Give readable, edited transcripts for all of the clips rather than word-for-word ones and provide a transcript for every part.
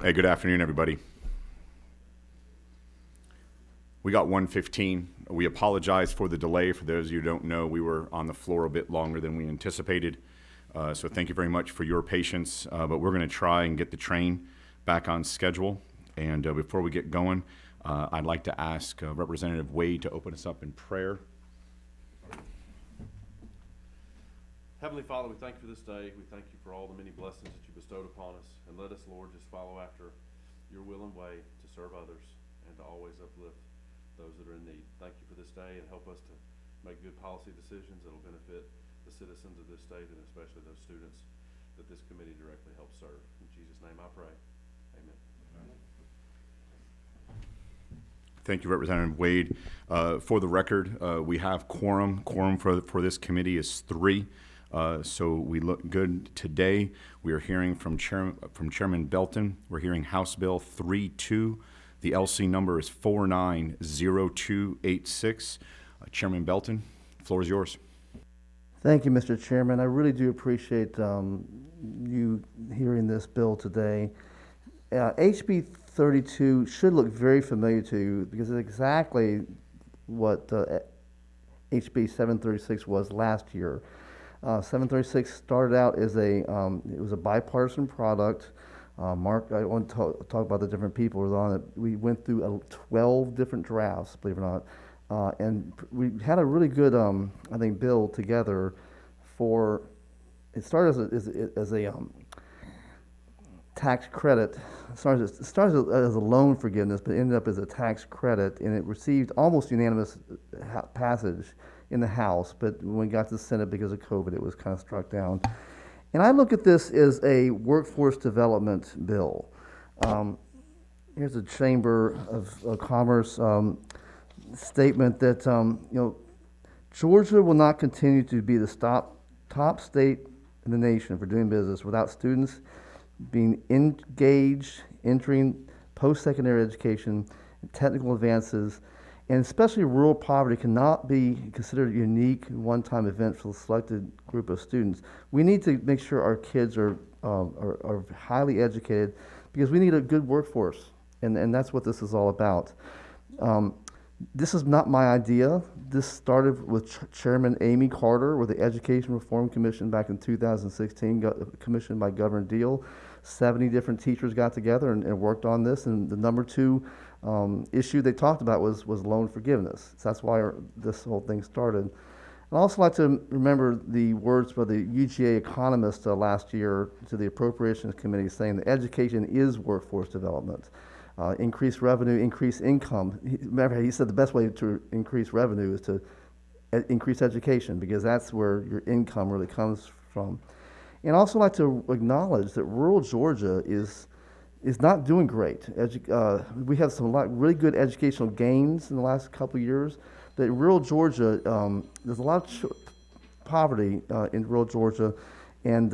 Hey, good afternoon, everybody. We got 1:15. We apologize for the delay. For those of you who don't know, we were on the floor a bit longer than we anticipated. So thank you very much for your patience. But we're going to try and get the train back on schedule. And before we get going, I'd like to ask Representative Wade to open us up in prayer. Heavenly Father, we thank you for this day. We thank you for all the many blessings that you bestowed upon us. And let us, Lord, just follow after your will and way to serve others and to always uplift those that are in need. Thank you for this day, and help us to make good policy decisions that will benefit the citizens of this state, and especially those students that this committee directly helps serve. In Jesus' name I pray. Amen. Thank you, Representative Wade. For the record, we have quorum. Quorum for this committee is 3. So we look good today. We are hearing from Chairman Belton. We're hearing House Bill 32. The LC number is 490286. Chairman Belton, the floor is yours. Thank you, Mr. Chairman. I really do appreciate you hearing this bill today. HB 32 should look very familiar to you because it's exactly what HB 736 was last year. 736 started out as it was a bipartisan product. Mark, I want to talk about the different people who were on it. We went through 12 different drafts, believe it or not, and we had a really good, I think, bill together for. It started as a tax credit. It started as a loan forgiveness, but ended up as a tax credit, and it received almost unanimous passage in the House, but when we got to the Senate because of COVID, it was kind of struck down. And I look at this as a workforce development bill. Here's a Chamber of Commerce statement that Georgia will not continue to be the top state in the nation for doing business without students being engaged, entering post-secondary education, and technical advances, and especially rural poverty cannot be considered a unique one-time event for a selected group of students. We need to make sure our kids are highly educated because we need a good workforce, and that's what this is all about. This is not my idea. This started with Chairman Amy Carter with the Education Reform Commission back in 2016, commissioned by Governor Deal. 70 different teachers got together and worked on this, and the number 2 issue they talked about was loan forgiveness. So that's why this whole thing started. I'd also like to remember the words by the UGA economist last year to the Appropriations Committee saying that education is workforce development. Increase revenue, increase income. Remember, he said the best way to increase revenue is to increase education because that's where your income really comes from. And I'd also like to acknowledge that rural Georgia is not doing great. We have some really good educational gains in the last couple of years, but in rural Georgia, there's a lot of poverty in rural Georgia, and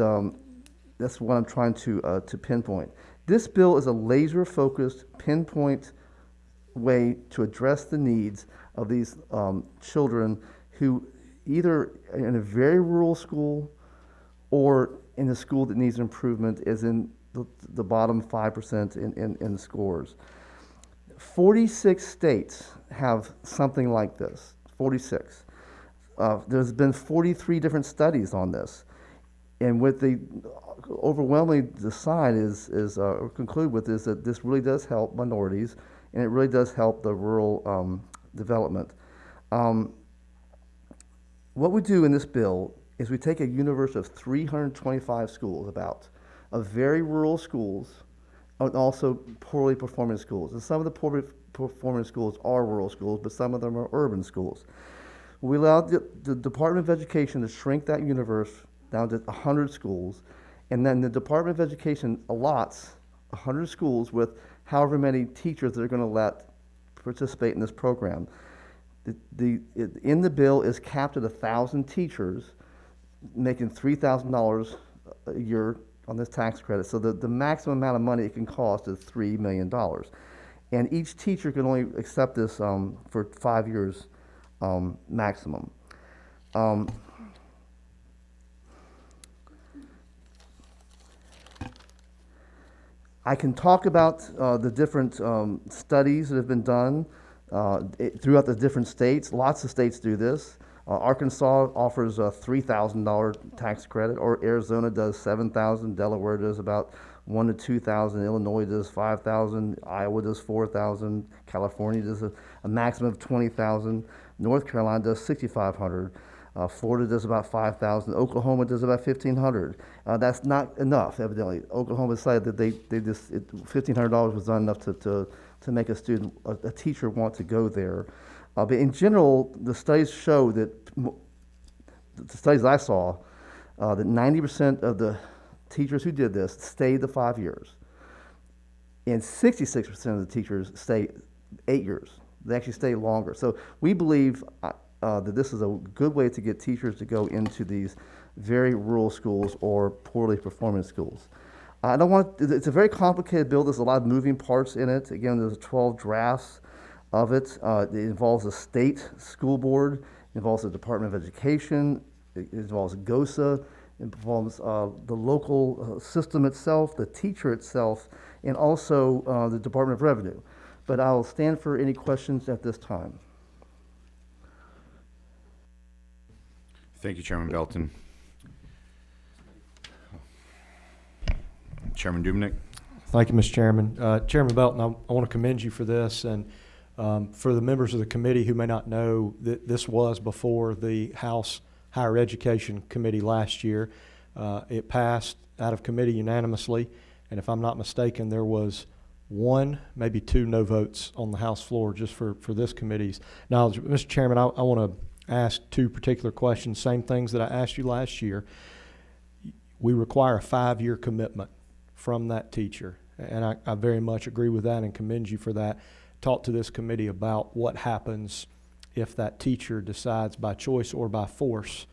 that's what I'm trying to pinpoint. This bill is a laser-focused, pinpoint way to address the needs of these children who either in a very rural school or in a school that needs improvement is in the bottom 5% in the scores. 46 states have something like this, 46. There's been 43 different studies on this. And what they overwhelmingly decide or conclude with is that this really does help minorities, and it really does help the rural development. What we do in this bill is we take a universe of 325 schools of very rural schools and also poorly performing schools. And some of the poorly performing schools are rural schools, but some of them are urban schools. We allowed the Department of Education to shrink that universe down to 100 schools, and then the Department of Education allots 100 schools with however many teachers they're going to let participate in this program. In the bill is capped at 1,000 teachers, making $3,000 a year on this tax credit. So the maximum amount of money it can cost is $3 million. And each teacher can only accept this for 5 years maximum. I can talk about the different studies that have been done throughout the different states. Lots of states do this. Arkansas offers a $3,000 tax credit, or Arizona does $7,000. Delaware does about $1,000 to $2,000. Illinois does $5,000. Iowa does $4,000. California does a maximum of $20,000. North Carolina does $6,500. Florida does about $5,000. Oklahoma does about $1,500. That's not enough, evidently. Oklahoma decided that $1,500 was not enough to make a teacher want to go there. But in general, the studies show that, the studies I saw, that 90% of the teachers who did this stayed the 5 years. And 66% of the teachers stay 8 years. They actually stay longer. So we believe that this is a good way to get teachers to go into these very rural schools or poorly performing schools. It's a very complicated bill. There's a lot of moving parts in it. Again, there's 12 drafts of it. It involves a state school board, it involves the Department of Education, it involves GOSA, it involves the local system itself, the teacher itself, and also the Department of Revenue. But I'll stand for any questions at this time. Thank you, Chairman Belton. Chairman Dubnik. Thank you, Mr. Chairman. Chairman Belton, I want to commend you for this, and for the members of the committee who may not know, that this was before the House Higher Education Committee last year. It passed out of committee unanimously, and if I'm not mistaken, there was 1, maybe 2 no votes on the House floor just for this committee's knowledge. Mr. Chairman, I want to ask 2 particular questions, same things that I asked you last year. We require a 5-year commitment from that teacher, and I very much agree with that and commend you for that. Talk to this committee about what happens if that teacher decides by choice or by force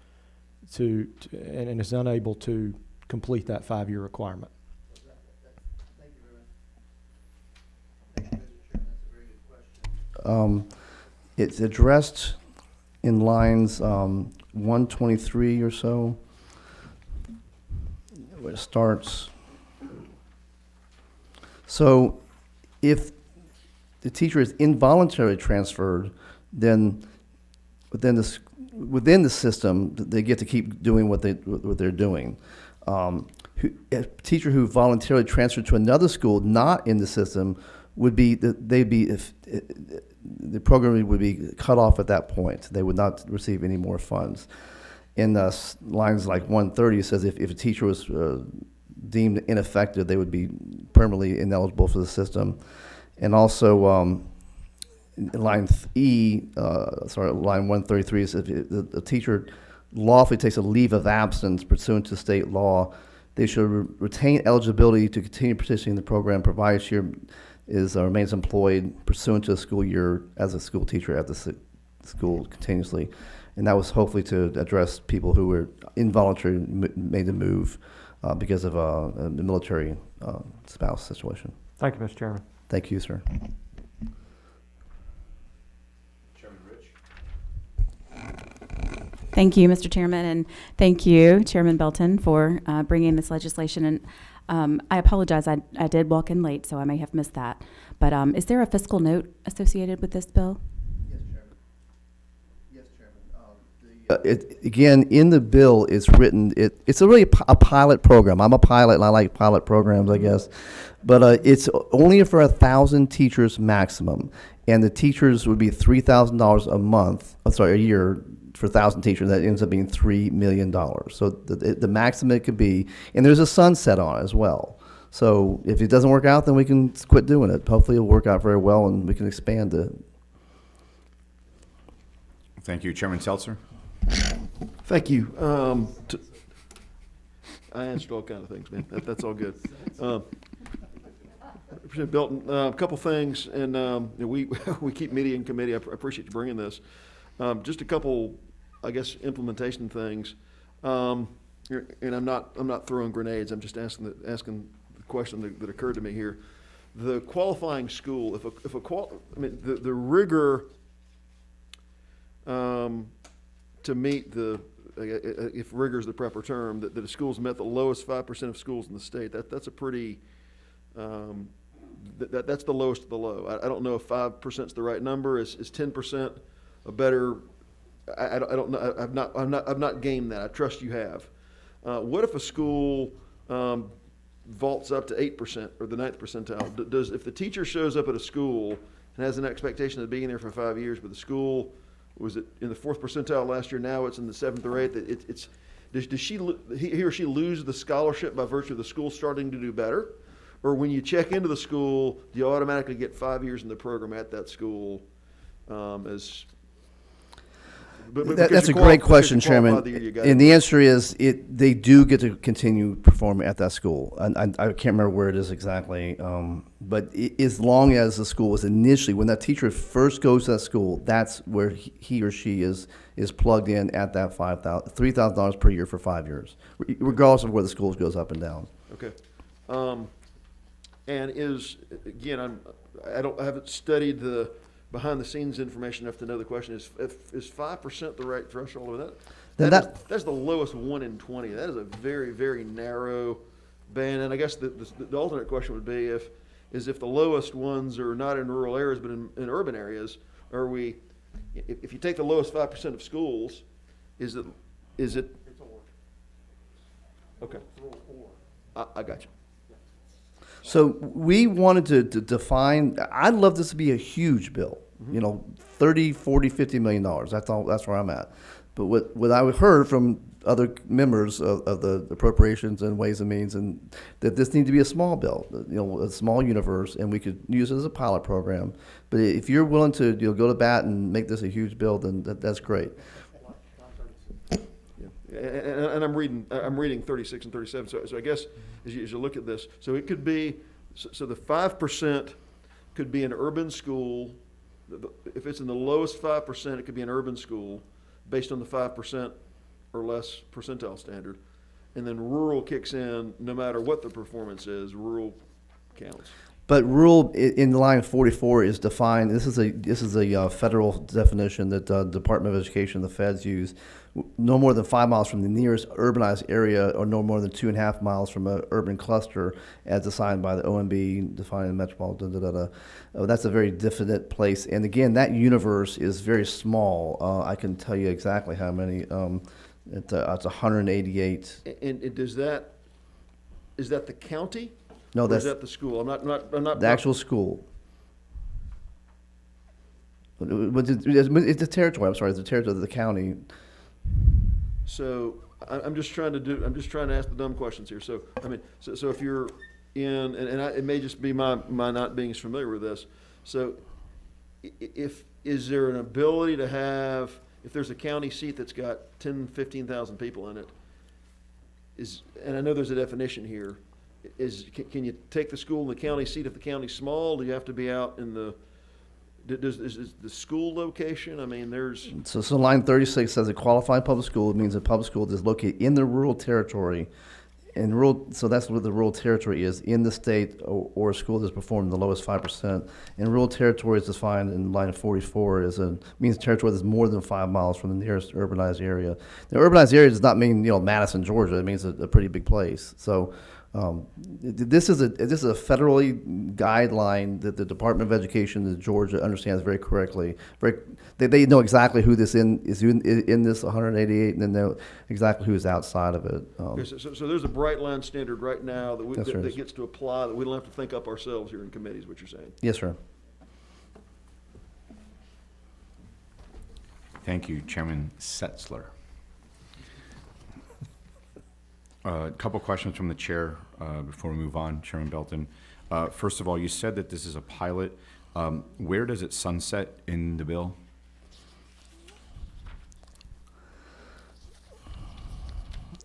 and is unable to complete that 5-year requirement. Thank you very much. Thank you, Mr. Chairman. That's a very good question. It's addressed in lines 123 or so, where it starts. So if the teacher is involuntarily transferred, then within the system, they get to keep doing what they're doing. A teacher who voluntarily transferred to another school not in the system would be the program would be cut off at that point. They would not receive any more funds. In lines like 130, it says if a teacher was deemed ineffective, they would be permanently ineligible for the system. And also, line 133 says if the teacher lawfully takes a leave of absence pursuant to state law, they should retain eligibility to continue participating in the program, provided she remains employed pursuant to the school year as a school teacher at the school continuously. And that was hopefully to address people who were involuntarily made the move because of a military spouse situation. Thank you, Mr. Chairman. Thank you, sir. Chairman Rich. Thank you, Mr. Chairman, and thank you, Chairman Belton, for bringing this legislation. And I apologize, I did walk in late, so I may have missed that. But is there a fiscal note associated with this bill? Yes, Chairman. Yes, Chairman. Again, in the bill, it's written, it's a really a pilot program. I'm a pilot, and I like pilot programs, I guess. But it's only for 1,000 teachers maximum. And the teachers would be $3,000 a year for 1,000 teachers. That ends up being $3 million. So the maximum it could be, and there's a sunset on it as well. So if it doesn't work out, then we can quit doing it. Hopefully it'll work out very well and we can expand it. Thank you, Chairman Seltzer. Thank you. I answered all kinds of things, man. That's all good. Representative Belton, a couple things, and we keep meeting in committee. I appreciate you bringing this. Just a couple, I guess, implementation things. And I'm not throwing grenades. I'm just asking the question that occurred to me here. The qualifying school, the rigor to meet the, if rigor is the proper term, that the schools met the lowest 5% of schools in the state. That's a pretty That's the lowest of the low. I don't know if 5% is the right number. Is 10% a better? I don't know. I've not gamed that. I trust you have. What if a school vaults up to 8% or the 9th percentile? Does if the teacher shows up at a school and has an expectation of being there for 5 years, but the school was it in the 4th percentile last year? Now it's in the 7th or 8th. He or she lose the scholarship by virtue of the school starting to do better? Or when you check into the school, do you automatically get 5 years in the program at that school? That's a great question, Chairman. And the answer is they do get to continue performing at that school. And I can't remember where it is exactly, but as long as the school was initially, when that teacher first goes to that school, that's where he or she is plugged in at that $3,000 per year for 5 years, regardless of where the school goes up and down. Okay. And again, I haven't studied the behind the scenes information enough to know the question. Is 5% the right threshold of that? That's the lowest 1 in 20. That is a very, very narrow band. And I guess the alternate question would be if the lowest ones are not in rural areas but in urban areas, if you take the lowest 5% of schools, is it? It's or. Okay. I got you. So we wanted to define, I'd love this to be a huge bill, 30, 40, $50 million. That's where I'm at. But what I heard from other members of the appropriations and Ways and Means, and that this needs to be a small bill, a small universe, and we could use it as a pilot program. But if you're willing to go to bat and make this a huge bill, then that's great. And I'm reading 36 and 37. So I guess as you look at this, so it could be, so the 5% could be an urban school. If it's in the lowest 5%, it could be an urban school based on the 5% or less percentile standard. And then rural kicks in no matter what the performance is, rural counts. But rural in line 44 is defined. This is a federal definition that the Department of Education, the feds use. No more than 5 miles from the nearest urbanized area, or no more than 2.5 miles from an urban cluster, as assigned by the OMB, defining the metropolitan. That's a very definite place. And again, that universe is very small. I can tell you exactly how many. It's 188. And is that the county? No, or is that the school? I'm not. The actual school. It's the territory. I'm sorry, it's the territory of the county. So I'm just trying to ask the dumb questions here. So so if you're in, and it may just be my not being as familiar with this. So is there an ability to have, if there's a county seat that's got 10, 15,000 people in it, and I know there's a definition here. Can you take the school in the county seat if the county's small? Do you have to be out in the? Is the school location? I mean, there's. So line 36 says a qualified public school. It means a public school that's located in the rural territory, so that's what the rural territory is in the state, or a school that's performed the lowest 5%. And rural territory is defined in line 44 means territory that's more than 5 miles from the nearest urbanized area. The urbanized area does not mean Madison, Georgia. It means a pretty big place. So. This is a federally guideline that the Department of Education in Georgia understands very correctly. They know exactly who is in this 188, and then know exactly who is outside of it. Okay, so there's a bright line standard right now that gets to apply, that we don't have to think up ourselves here in committee, is what you're saying. Yes, sir. Thank you, Chairman Setzler. A couple questions from the chair before we move on, Chairman Belton. First of all, you said that this is a pilot. Where does it sunset in the bill?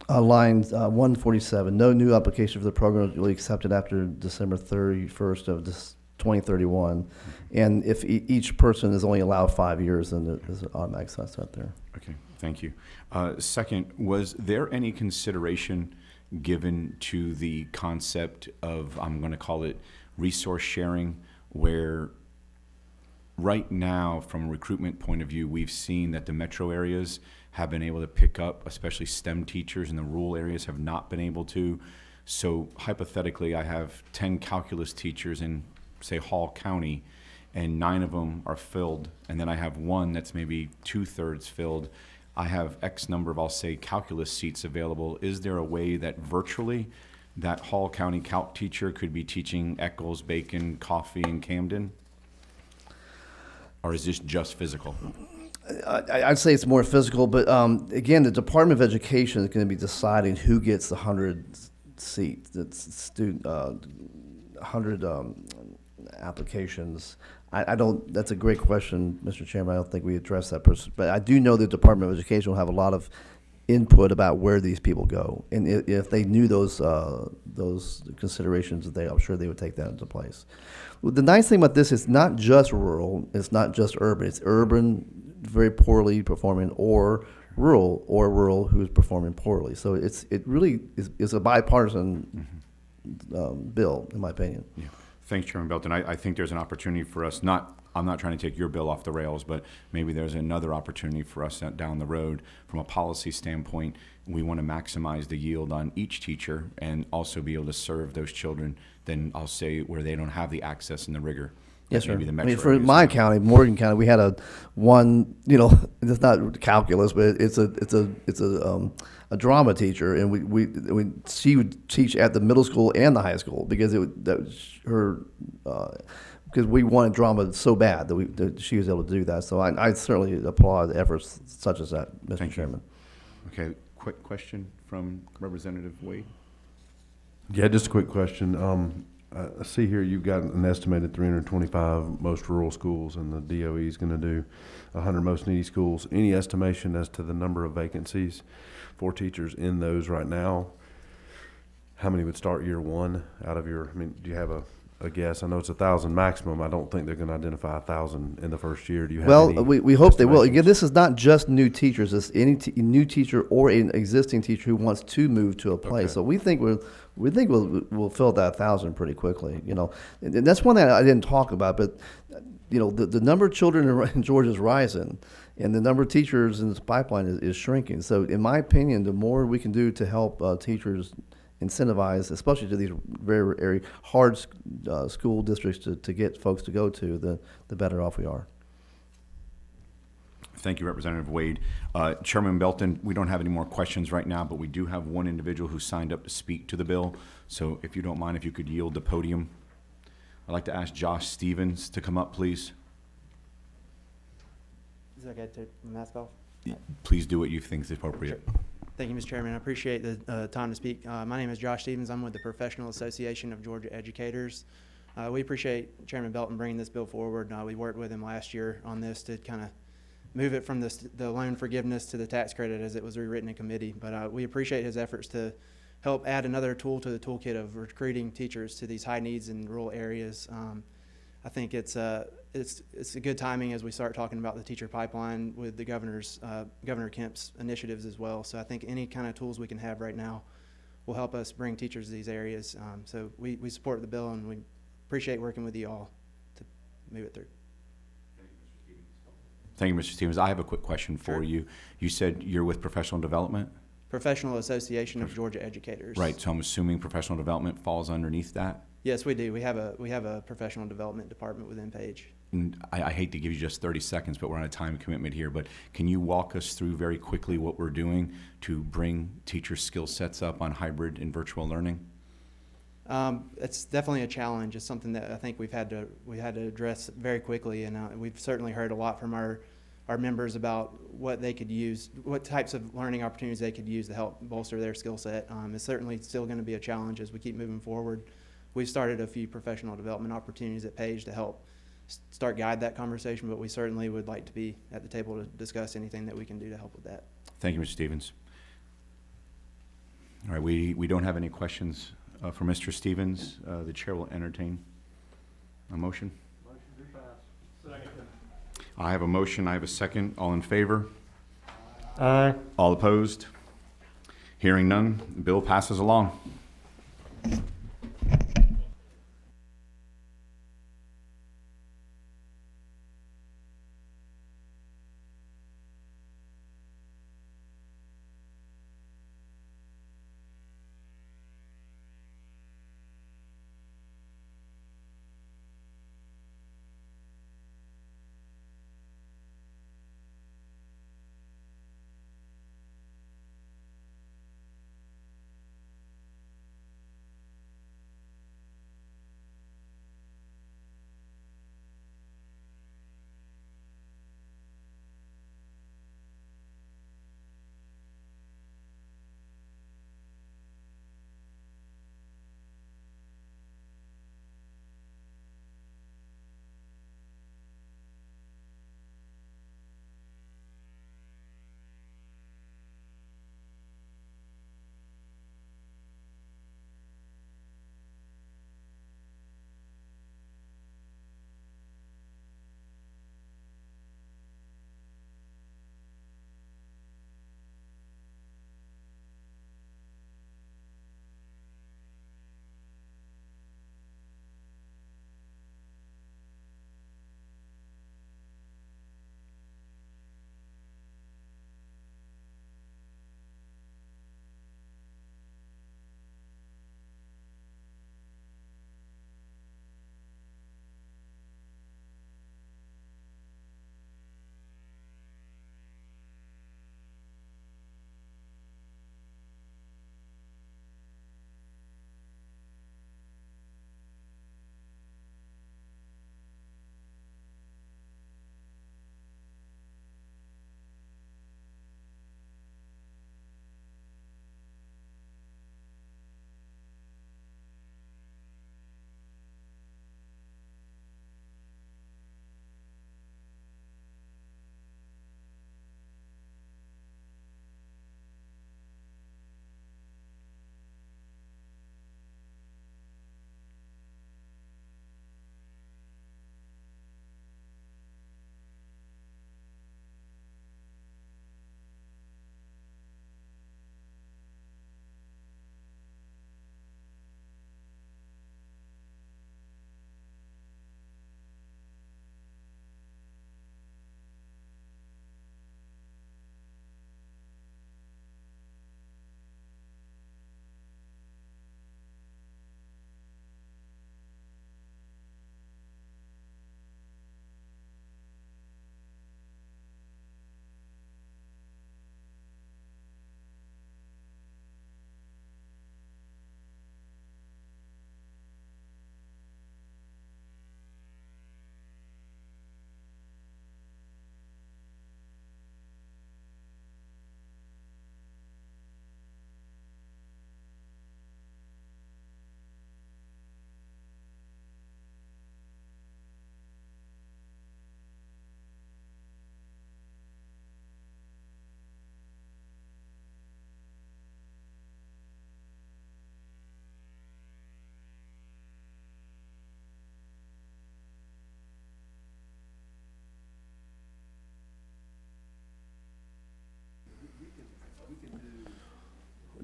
Line 147. No new application for the program will be accepted after December 31st of 2031. And if each person is only allowed 5 years, then there's an automatic sunset there. Okay, thank you. Second, was there any consideration given to the concept of, I'm going to call it resource sharing, where right now, from a recruitment point of view, we've seen that the metro areas have been able to pick up, especially STEM teachers, and the rural areas have not been able to. So hypothetically, I have 10 calculus teachers in, say, Hall County, and 9 of them are filled, and then I have one that's maybe 2/3 filled. I have X number of, I'll say, calculus seats available. Is there a way that virtually that Hall County calc teacher could be teaching Eccles, Bacon, Coffee, and Camden? Or is this just physical? I'd say it's more physical, but again, the Department of Education is going to be deciding who gets the 100 seats, the 100 applications. I don't. That's a great question, Mr. Chairman. I don't think we addressed that person, but I do know the Department of Education will have a lot of input about where these people go, and if they knew those considerations, I'm sure they would take that into place. Well, the nice thing about this is not just rural, it's not just urban. It's urban, very poorly performing, or rural who's performing poorly. So it really is a bipartisan bill, in my opinion. Yeah. Thanks, Chairman Belton. I think there's an opportunity for us, I'm not trying to take your bill off the rails, but maybe there's another opportunity for us down the road. From a policy standpoint, we want to maximize the yield on each teacher and also be able to serve those children, then I'll say where they don't have the access and the rigor. Yes, sir. Maybe the I mean, metro for areas my do. county, Morgan County, we had it's not calculus, but it's a drama teacher, and she would teach at the middle school and the high school because because we wanted drama so bad that she was able to do that. So I certainly applaud efforts such as that, Mr. Thank you. Chairman. Okay, quick question from Representative Wade. Yeah, just a quick question. I see here you've got an estimated 325 most rural schools, and the DOE is going to do 100 most needy schools. Any estimation as to the number of vacancies for teachers in those right now? How many would start year one out of your, do you have a guess? I know it's 1,000 maximum. I don't think they're going to identify 1,000 in the first year. Do you have Well, any we hope they will. estimations? Again, this is not just new teachers. It's any new teacher or an existing teacher who wants to move to a place. Okay. So we think we'll fill that 1,000 pretty quickly. And that's one thing I didn't talk about. But the number of children in Georgia is rising, and the number of teachers in this pipeline is shrinking. So in my opinion, the more we can do to help teachers incentivize, especially to these very, very hard school districts to get folks to go to, the better off we are. Thank you, Representative Wade. Chairman Belton, we don't have any more questions right now, but we do have one individual who signed up to speak to the bill. So if you don't mind, if you could yield the podium. I'd like to ask Josh Stevens to come up, please. Is it okay to take my mask off? Please do what you think is appropriate. Thank you, Mr. Chairman. I appreciate the time to speak. My name is Josh Stevens. I'm with the Professional Association of Georgia Educators. We appreciate Chairman Belton bringing this bill forward. We worked with him last year on this to kind of move it from the loan forgiveness to the tax credit as it was rewritten in committee. But we appreciate his efforts to help add another tool to the toolkit of recruiting teachers to these high needs in rural areas. I think it's a good timing as we start talking about the teacher pipeline with the Governor Kemp's initiatives as well. So I think any kind of tools we can have right now will help us bring teachers to these areas. So we support the bill, and we appreciate working with you all to move it through. Thank you, Mr. Stevens. I have a quick question for Sure. you. You said you're with Professional Development? Professional Association of Georgia Educators. Right, so I'm assuming Professional Development falls underneath that? Yes, we do. We have a professional development department within Page. And I hate to give you just 30 seconds, but we're on a time commitment here. But can you walk us through very quickly what we're doing to bring teacher skill sets up on hybrid and virtual learning? It's definitely a challenge. It's something that I think we had to address very quickly, and we've certainly heard a lot from our members about what they could use, what types of learning opportunities they could use to help bolster their skill set. It's certainly still going to be a challenge as we keep moving forward. We've started a few professional development opportunities at Page to help start guide that conversation, but we certainly would like to be at the table to discuss anything that we can do to help with that. Thank you, Mr. Stevens. All right, we don't have any questions for Mr. Stevens. The chair will entertain a motion. Motion to pass. Second. I have a motion. I have a second. All in favor? Aye. All opposed? Hearing none, the bill passes along.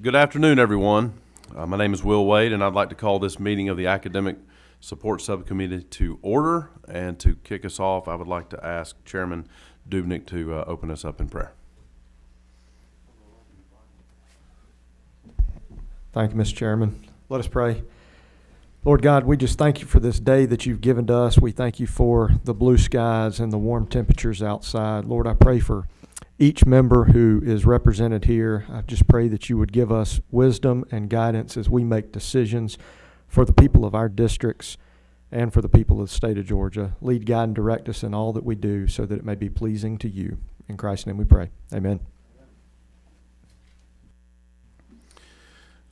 Good afternoon, everyone. My name is Will Wade, and I'd like to call this meeting of the Academic Support Subcommittee to order. And to kick us off, I would like to ask Chairman Dubnik to open us up in prayer. Thank you, Mr. Chairman. Let us pray. Lord God, we just thank you for this day that you've given to us. We thank you for the blue skies and the warm temperatures outside. Lord, I pray for each member who is represented here. I just pray that you would give us wisdom and guidance as we make decisions for the people of our districts and for the people of the state of Georgia. Lead, guide, and direct us in all that we do so that it may be pleasing to you. In Christ's name we pray. Amen.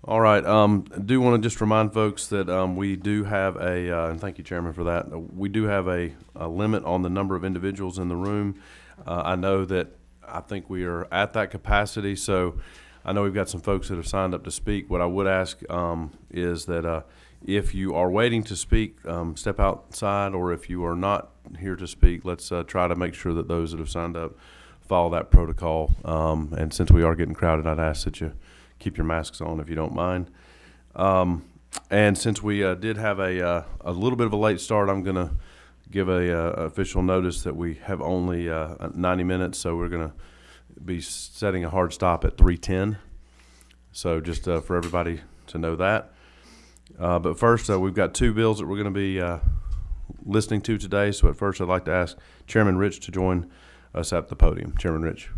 All right. I do want to just remind folks that we do have and thank you, Chairman, for that. We do have a limit on the number of individuals in the room. I know that I think we are at that capacity, so I know we've got some folks that have signed up to speak. What I would ask is that if you are waiting to speak, step outside, or if you are not here to speak, let's try to make sure that those that have signed up follow that protocol. And since we are getting crowded, I'd ask that you keep your masks on if you don't mind. And since we did have a little bit of a late start, I'm going to give a official notice that we have only 90 minutes, so we're going to be setting a hard stop at 3:10. So just for everybody to know that. But first, we've got two bills that we're going to be listening to today. So at first, I'd like to ask Chairman Rich to join us at the podium. Chairman Rich.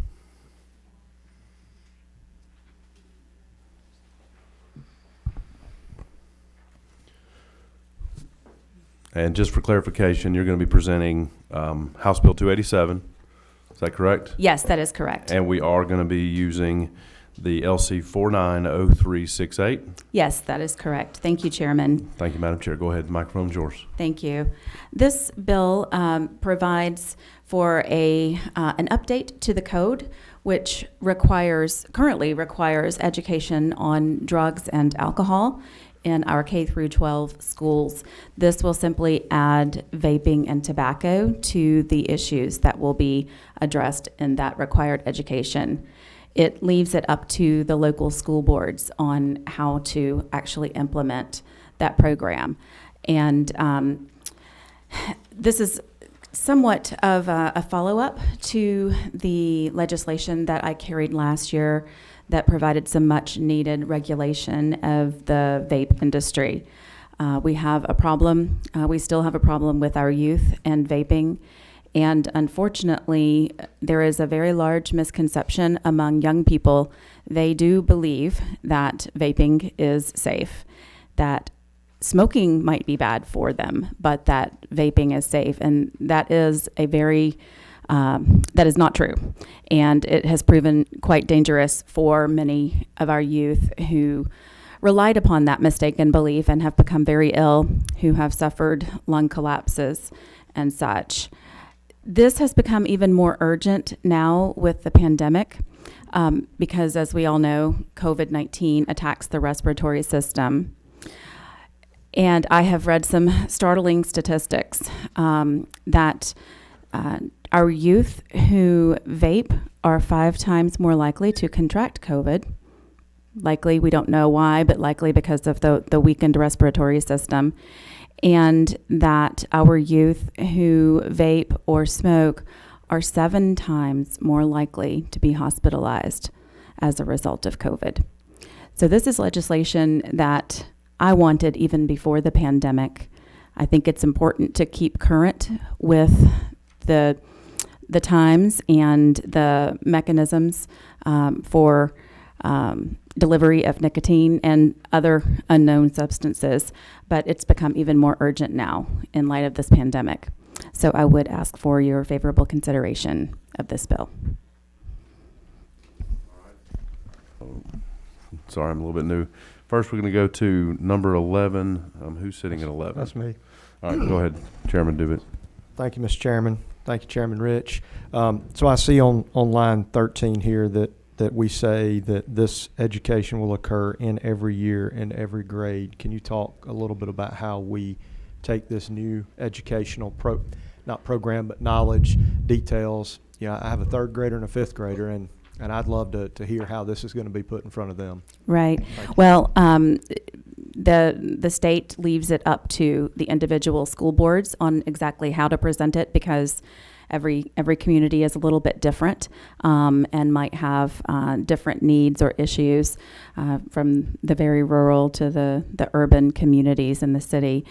And just for clarification, you're going to be presenting House Bill 287. Is that correct? Yes, that is correct. And we are going to be using the LC 490368. Yes, that is correct. Thank you, Chairman. Thank you, Madam Chair. Go ahead. The microphone's yours. Thank you. This bill provides for an update to the code, which currently requires education on drugs and alcohol in our K through 12 schools. This will simply add vaping and tobacco to the issues that will be addressed in that required education. It leaves it up to the local school boards on how to actually implement that program. And this is somewhat of a follow-up to the legislation that I carried last year that provided some much-needed regulation of the vape industry. We have a problem. We still have a problem with our youth and vaping. And unfortunately, there is a very large misconception among young people. They do believe that vaping is safe, that smoking might be bad for them, but that vaping is safe. And that is that is not true. And it has proven quite dangerous for many of our youth who relied upon that mistaken belief and have become very ill, who have suffered lung collapses and such. This has become even more urgent now with the pandemic because, as we all know, COVID-19 attacks the respiratory system. And I have read some startling statistics that our youth who vape are 5 times more likely to contract COVID. Likely, we don't know why, but likely because of the weakened respiratory system. And that our youth who vape or smoke are 7 times more likely to be hospitalized as a result of COVID. So this is legislation that I wanted even before the pandemic. I think it's important to keep current with the times and the mechanisms for delivery of nicotine and other unknown substances, but it's become even more urgent now in light of this pandemic. So I would ask for your favorable consideration of this bill. Sorry, I'm a little bit new. First, we're going to go to number 11. Who's sitting at 11? That's me. All right, go ahead, Chairman Dubit. Thank you, Mr. Chairman. Thank you, Chairman Rich. So I see on line 13 here that we say that this education will occur in every year in every grade. Can you talk a little bit about how we take this new educational not program, but knowledge, details? You know, I have a 3rd grader and a 5th grader, and and I'd love to hear how this is going to be put in front of them. Right. Well, the state leaves it up to the individual school boards on exactly how to present it, because every community is a little bit different, and might have different needs or issues, from the very rural to the urban communities in the city.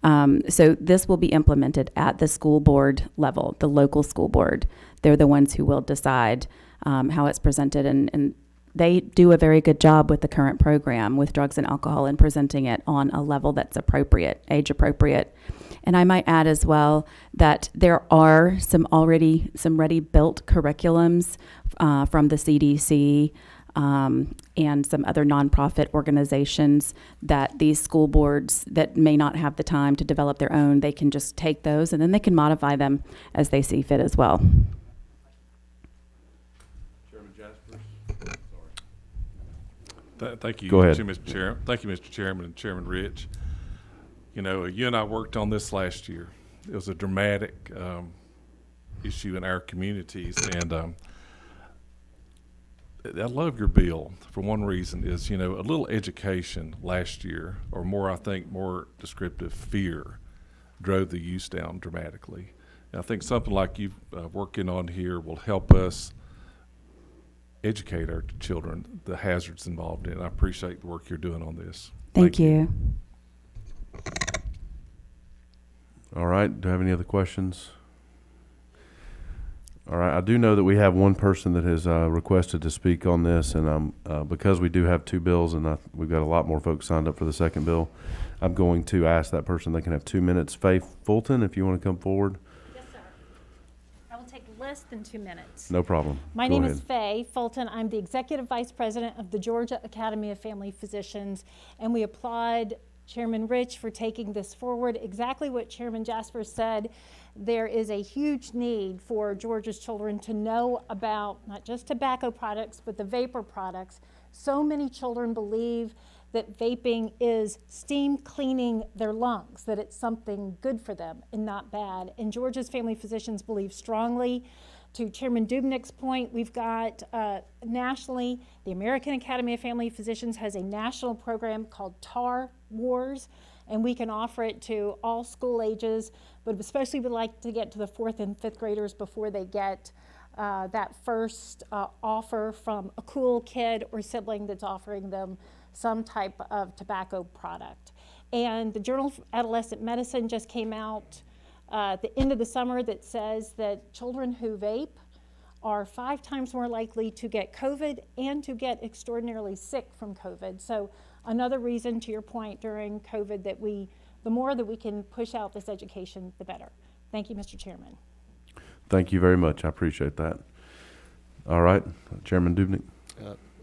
So this will be implemented at the school board level, the local school board. They're the ones who will decide how it's presented, and they do a very good job with the current program with drugs and alcohol and presenting it on a level that's appropriate, age appropriate. And I might add as well that there are some ready built curriculums from the CDC and some other nonprofit organizations that these school boards that may not have the time to develop their own, they can just take those and then they can modify them as they see fit as well. Chairman Jaspers? Thank you. Go ahead. Mr. Chairman. Thank you, Mr. Chairman and Chairman Rich. You know, you and I worked on this last year. It was a dramatic issue in our communities, and I love your bill for one reason is, you know, a little education last year, or more, I think, more descriptive, fear, drove the use down dramatically. And I think something like you working on here will help us educate our children the hazards involved in it. I appreciate the work you're doing on this. Thank you. All right, do I have any other questions? All right, I do know that we have one person that has requested to speak on this, and because we do have two bills and we've got a lot more folks signed up for the second bill, I'm going to ask that person, they can have 2 minutes. Faye Fulton, if you want to come forward. Yes, sir. I will take less than 2 minutes. No problem. My Go name ahead. is Faye Fulton. I'm the Executive Vice President of the Georgia Academy of Family Physicians, and we applaud Chairman Rich for taking this forward. Exactly what Chairman Jasper said, there is a huge need for Georgia's children to know about not just tobacco products, but the vapor products. So many children believe that vaping is steam cleaning their lungs, that it's something good for them and not bad. And Georgia's family physicians believe strongly. To Chairman Dubnik's point, we've got nationally, the American Academy of Family Physicians has a national program called TAR Wars, and we can offer it to all school ages, but especially we'd like to get to the 4th and 5th graders before they get that first offer from a cool kid or sibling that's offering them some type of tobacco product. And the Journal of Adolescent Medicine just came out at the end of the summer that says that children who vape are 5 times more likely to get COVID and to get extraordinarily sick from COVID. So another reason, to your point, during COVID, that the more that we can push out this education, the better. Thank you, Mr. Chairman. Thank you very much. I appreciate that. All right, Chairman Dubnik.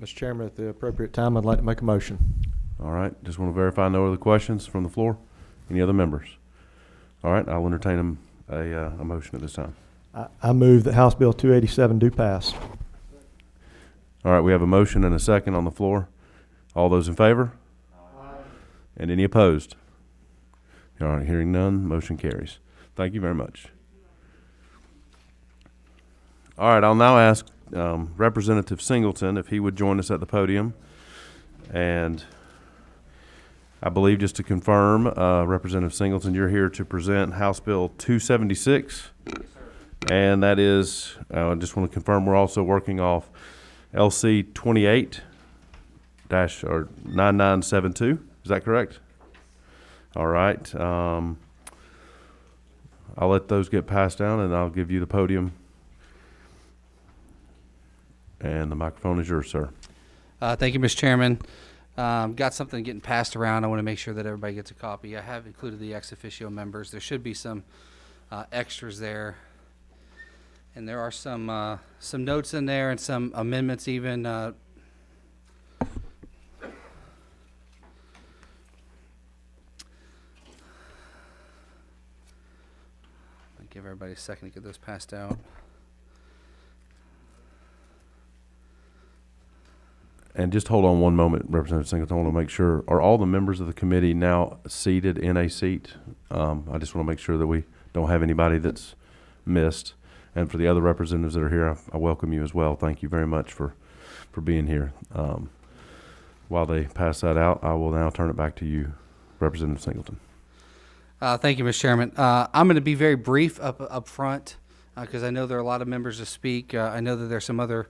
Mr. Chairman, at the appropriate time, I'd like to make a motion. All right, just want to verify no other questions from the floor. Any other members? All right, I'll entertain a motion at this time. I move that House Bill 287 do pass. All right, we have a motion and a second on the floor. All those in favor? Aye. And any opposed? All right, hearing none, motion carries. Thank you very much. All right, I'll now ask Representative Singleton if he would join us at the podium. And I believe, just to confirm, Representative Singleton, you're here to present House Bill 276. Yes, sir. And that is, I just want to confirm, we're also working off LC 28-9972. Is that correct? All right. I'll let those get passed down, and I'll give you the podium. And the microphone is yours, sir. Thank you, Mr. Chairman. Got something getting passed around. I want to make sure that everybody gets a copy. I have included the ex officio members. There should be some extras there. And there are some notes in there and some amendments even. Give everybody a second to get those passed out. And just hold on one moment, Representative Singleton. I want to make sure, are all the members of the committee now seated in a seat? I just want to make sure that we don't have anybody that's missed. And for the other representatives that are here, I welcome you as well. Thank you very much for being here. While they pass that out, I will now turn it back to you, Representative Singleton. Thank you, Mr. Chairman. I'm going to be very brief up front because I know there are a lot of members to speak. I know that there's some other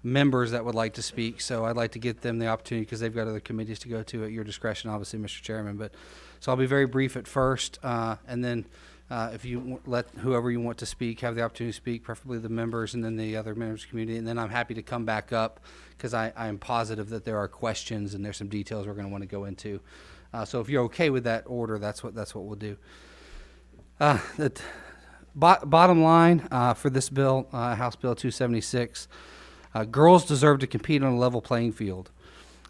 members that would like to speak, so I'd like to get them the opportunity because they've got other committees to go to at your discretion, obviously, Mr. Chairman. So I'll be very brief at first, and then if you let whoever you want to speak have the opportunity to speak, preferably the members and then the other members of the community, and then I'm happy to come back up because I am positive that there are questions and there's some details we're going to want to go into. So if you're okay with that order, that's what we'll do. The bottom line for this bill, House Bill 276, girls deserve to compete on a level playing field.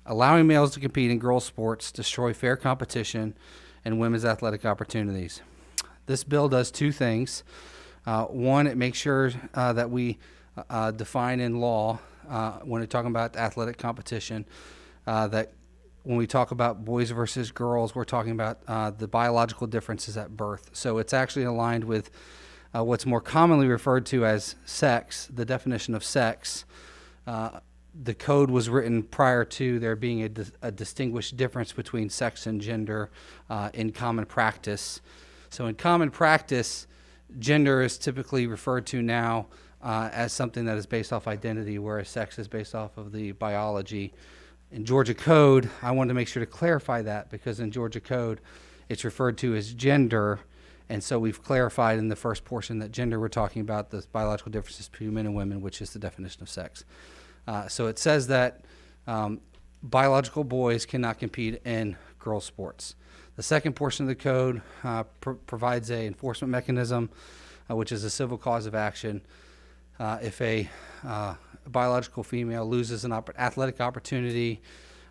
Allowing males to compete in girls' sports destroy fair competition and women's athletic opportunities. This bill does two things. One, it makes sure that we define in law when we're talking about athletic competition that when we talk about boys versus girls, we're talking about the biological differences at birth. So it's actually aligned with what's more commonly referred to as sex, the definition of sex. The code was written prior to there being a distinguished difference between sex and gender in common practice. So in common practice, gender is typically referred to now as something that is based off identity, whereas sex is based off of the biology. In Georgia code, I wanted to make sure to clarify that because in Georgia code, it's referred to as gender. And so we've clarified in the first portion that gender, we're talking about the biological differences between men and women, which is the definition of sex. So it says that biological boys cannot compete in girls' sports. The second portion of the code provides a enforcement mechanism, which is a civil cause of action. If a biological female loses an athletic opportunity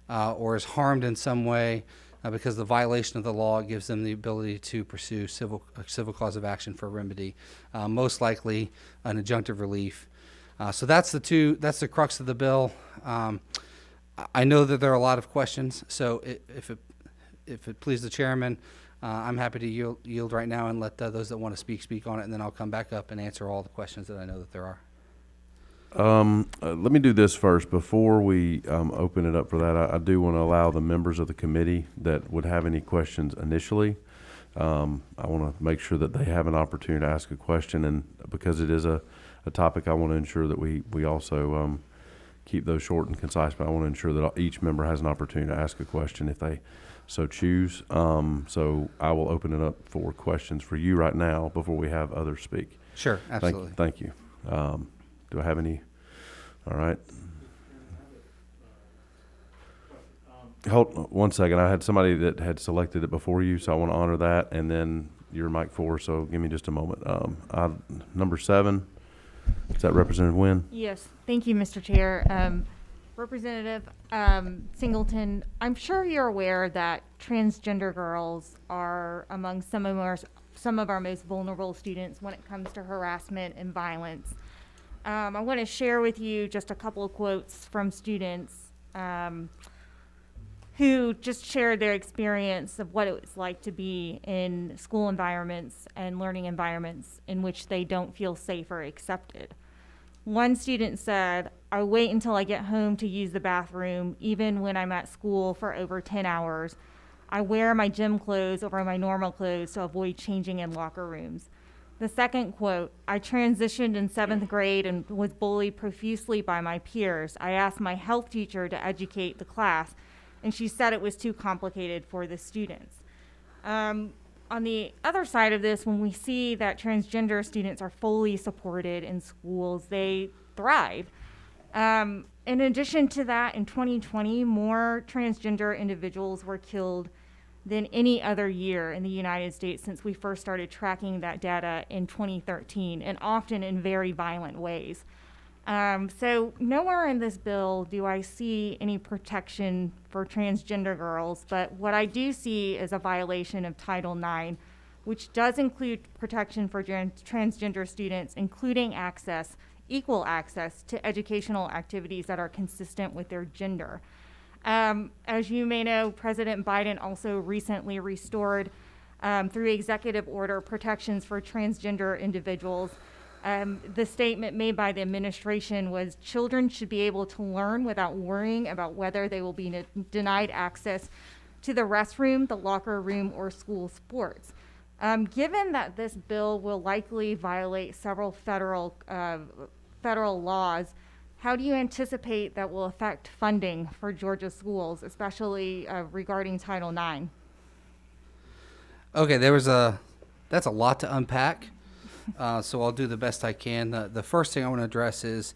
or is harmed in some way because the violation of the law, it gives them the ability to pursue civil cause of action for remedy, most likely an injunctive relief. So that's the crux of the bill. I know that there are a lot of questions, so if it pleases the chairman, I'm happy to yield right now and let those that want to speak on it, and then I'll come back up and answer all the questions that I know that there are. Let me do this first. Before we open it up for that, I do want to allow the members of the committee that would have any questions initially. I want to make sure that they have an opportunity to ask a question, and because it is a topic, I want to ensure that we also keep those short and concise, but I want to ensure that each member has an opportunity to ask a question if they so choose. So I will open it up for questions for you right now before we have others speak. Sure, absolutely. Thank you. Do I have any? All right. Hold one second. I had somebody that had selected it before you, so I want to honor that. And then you're Mike 4, so give me just a moment. Number 7, is that Representative Wynn? Yes, thank you, Mr. Chair. Representative Singleton, I'm sure you're aware that transgender girls are among some of our most vulnerable students when it comes to harassment and violence. I want to share with you just a couple of quotes from students who just shared their experience of what it was like to be in school environments and learning environments in which they don't feel safe or accepted. One student said, "I wait until I get home to use the bathroom, even when I'm at school for over 10 hours. I wear my gym clothes over my normal clothes to avoid changing in locker rooms." The second quote, "I transitioned in 7th grade and was bullied profusely by my peers. I asked my health teacher to educate the class, and she said it was too complicated for the students." On the other side of this, when we see that transgender students are fully supported in schools, they thrive. In addition to that, in 2020, more transgender individuals were killed than any other year in the United States since we first started tracking that data in 2013, and often in very violent ways. So nowhere in this bill do I see any protection for transgender girls, but what I do see is a violation of Title IX, which does include protection for transgender students, including equal access to educational activities that are consistent with their gender. As you may know, President Biden also recently restored, through executive order, protections for transgender individuals The statement made by the administration was children should be able to learn without worrying about whether they will be denied access to the restroom, the locker room, or school sports. Given that this bill will likely violate several federal laws, how do you anticipate that will affect funding for Georgia schools, especially regarding Title IX? Okay, that's a lot to unpack, so I'll do the best I can. The first thing I want to address is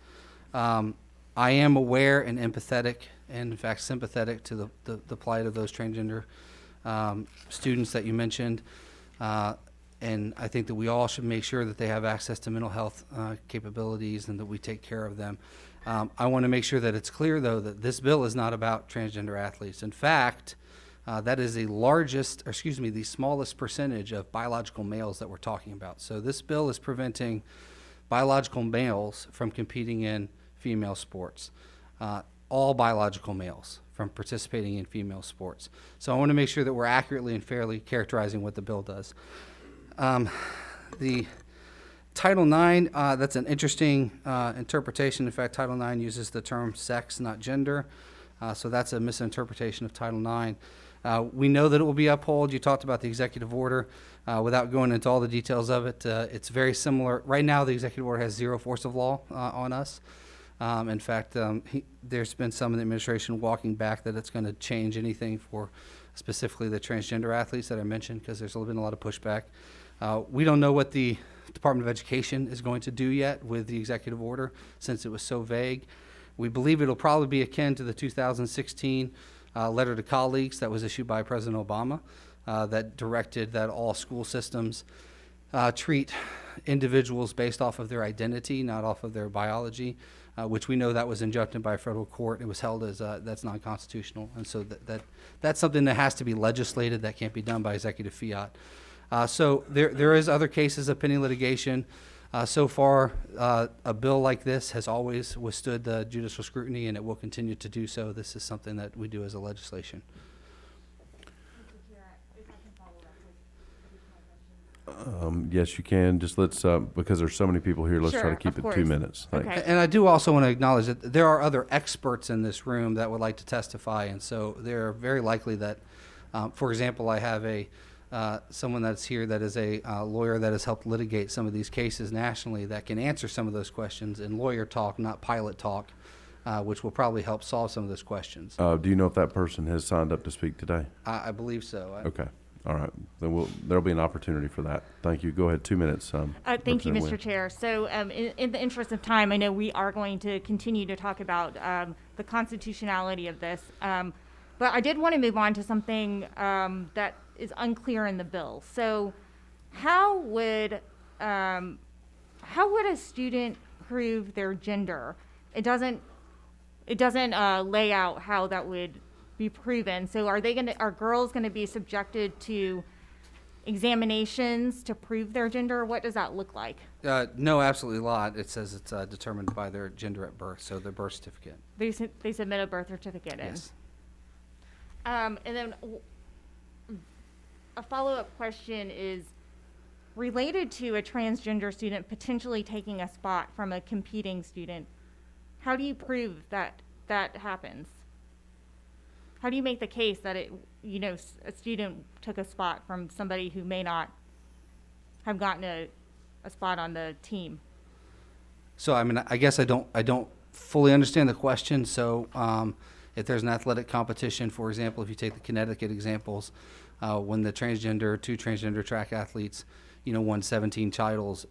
I am aware and empathetic, and in fact sympathetic to the plight of those transgender students that you mentioned. And I think that we all should make sure that they have access to mental health capabilities and that we take care of them. I want to make sure that it's clear, though, that this bill is not about transgender athletes. In fact, that is the smallest percentage of biological males that we're talking about. So this bill is preventing biological males from competing in female sports. All biological males from participating in female sports. So I want to make sure that we're accurately and fairly characterizing what the bill does. The Title IX, that's an interesting interpretation. In fact, Title IX uses the term sex, not gender. So that's a misinterpretation of Title IX. We know that it will be upheld. You talked about the executive order. Without going into all the details of it, it's very similar. Right now, the executive order has zero force of law on us. In fact, there's been some in the administration walking back that it's going to change anything for specifically the transgender athletes that I mentioned, because there's been a lot of pushback. We don't know what the Department of Education is going to do yet with the executive order, since it was so vague. We believe it'll probably be akin to the 2016 letter to colleagues that was issued by President Obama that directed that all school systems treat individuals based off of their identity, not off of their biology, which we know that was injuncted by a federal court. It was held as that's non-constitutional, and so that's something that has to be legislated. That can't be done by executive fiat. So there is other cases of pending litigation. So far, a bill like this has always withstood the judicial scrutiny, and it will continue to do so. This is something that we do as a legislation. Yes, you can. Just let's, because there's so many people here, let's try Sure, to keep of it 2 course. minutes. Thanks. Okay. And I do also want to acknowledge that there are other experts in this room that would like to testify, and so they're very likely that, for example, I have someone that's here that is a lawyer that has helped litigate some of these cases nationally that can answer some of those questions in lawyer talk, not pilot talk, which will probably help solve some of those questions. Do you know if that person has signed up to speak today? I believe so. Okay. All right. Then there'll be an opportunity for that. Thank you. Go ahead. 2 minutes. Thank you, Representative Mr. Wynn. Chair. So in the interest of time, I know we are going to continue to talk about the constitutionality of this. But I did want to move on to something that is unclear in the bill. So how would a student prove their gender? It doesn't lay out how that would be proven. So are girls going to be subjected to examinations to prove their gender? What does that look like? No, absolutely not. It says it's determined by their gender at birth, so their birth certificate. They submit a birth certificate in. Yes. And then a follow-up question is related to a transgender student potentially taking a spot from a competing student. How do you prove that happens? How do you make the case that a student took a spot from somebody who may not have gotten a spot on the team? So, I mean, I guess I don't fully understand the question. So, if there's an athletic competition, for example, if you take the Connecticut examples, when the two transgender track athletes, won 17 titles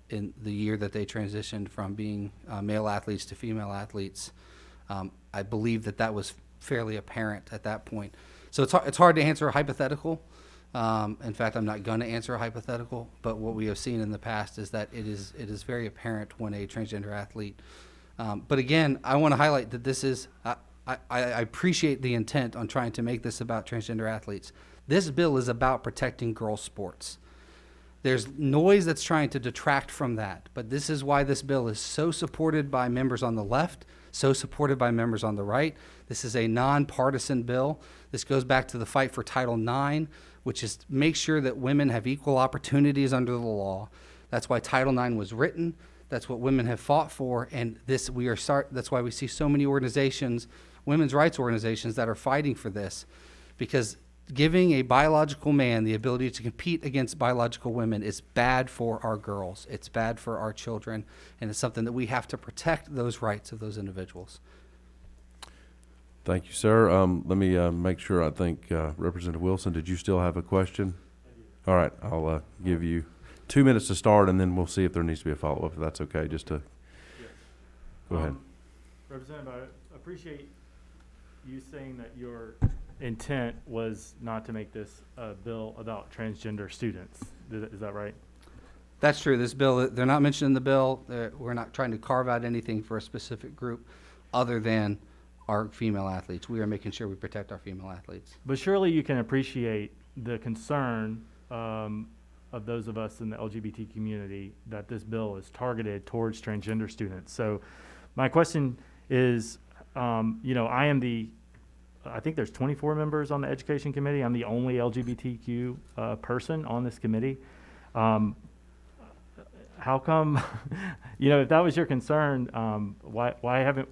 in the year that they transitioned from being male athletes to female athletes, I believe that was fairly apparent at that point. So it's hard to answer a hypothetical. In fact, I'm not going to answer a hypothetical, but what we have seen in the past is that it is very apparent when a transgender athlete. But again, I want to highlight that this is, I appreciate the intent on trying to make this about transgender athletes. This bill is about protecting girls' sports. There's noise that's trying to detract from that, but this is why this bill is so supported by members on the left, so supported by members on the right. This is a nonpartisan bill. This goes back to the fight for Title IX, which is to make sure that women have equal opportunities under the law, That's why Title IX was written. That's what women have fought for, and that's why we see so many organizations, women's rights organizations, that are fighting for this, because giving a biological man the ability to compete against biological women is bad for our girls. It's bad for our children, and it's something that we have to protect those rights of those individuals. Thank you, sir. Let me make sure. I think Representative Wilson, did you still have a question? All right, I'll give you 2 minutes to start, and then we'll see if there needs to be a follow-up, if that's okay, just to go ahead. Representative, I appreciate you saying that your intent was not to make this a bill about transgender students. Is that right? That's true. This bill, they're not mentioned in the bill. We're not trying to carve out anything for a specific group other than our female athletes. We are making sure we protect our female athletes. But surely you can appreciate the concern of those of us in the LGBT community that this bill is targeted towards transgender students. So my question is, I think there's 24 members on the Education Committee. I'm the only LGBTQ person on this committee. How come, if that was your concern, why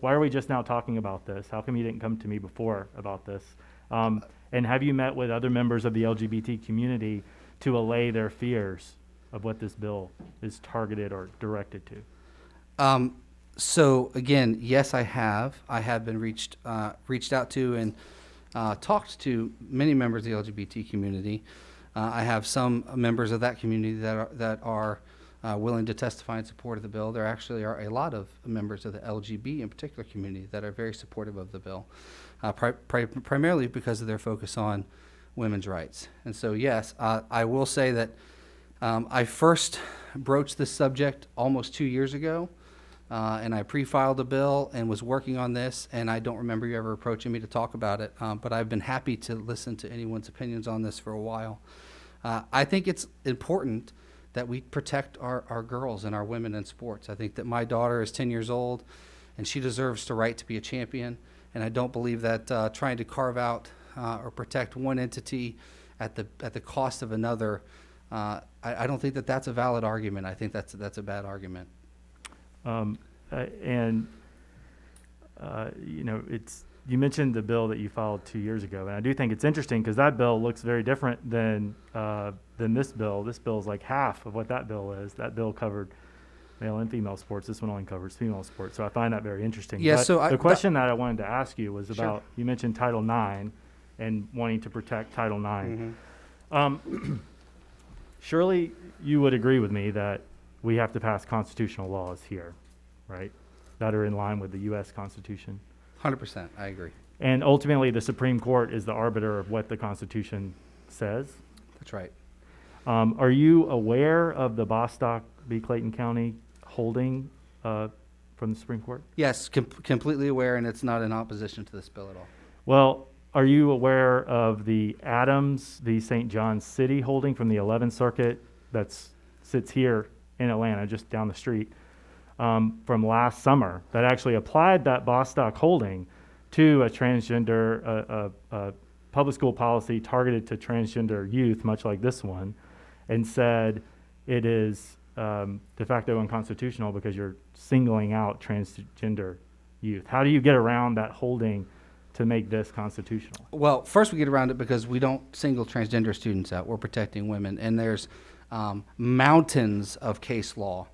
are we just now talking about this? How come you didn't come to me before about this? And have you met with other members of the LGBT community to allay their fears of what this bill is targeted or directed to? So again, yes, I have. I have been reached out to and talked to many members of the LGBT community. I have some members of that community that are willing to testify in support of the bill. There actually are a lot of members of the LGB in particular community that are very supportive of the bill, primarily because of their focus on women's rights. And so yes, I will say that I first broached this subject almost 2 years ago. And I pre-filed a bill and was working on this, and I don't remember you ever approaching me to talk about it, but I've been happy to listen to anyone's opinions on this for a while. I think it's important that we protect our girls and our women in sports. I think that my daughter is 10 years old, and she deserves the right to be a champion, and I don't believe that trying to carve out or protect one entity at the cost of another, I don't think that that's a valid argument. I think that's a bad argument. You mentioned the bill that you filed 2 years ago, and I do think it's interesting because that bill looks very different than this bill. This bill is like half of what that bill is. That bill covered male and female sports. This one only covers female sports. So I find that very interesting. Yeah, but so the question that I wanted to ask you was Sure. about, you mentioned Title IX and wanting to protect Title IX. Mm-hmm. Surely you would agree with me that we have to pass constitutional laws here, right, that are in line with the U.S. Constitution. 100%, I agree. And ultimately, the Supreme Court is the arbiter of what the Constitution says. That's right. Are you aware of the Bostock v. Clayton County holding from the Supreme Court? Yes, completely aware, and it's not in opposition to this bill at all. Well, are you aware of the Adams v. St. John's City holding from the 11th Circuit that sits here in Atlanta, just down the street, from last summer, that actually applied that Bostock holding to a transgender, a public school policy targeted to transgender youth, much like this one, and said it is de facto unconstitutional because you're singling out transgender youth? How do you get around that holding to make this constitutional? Well, first we get around it because we don't single transgender students out. We're protecting women, and there's mountains of case law,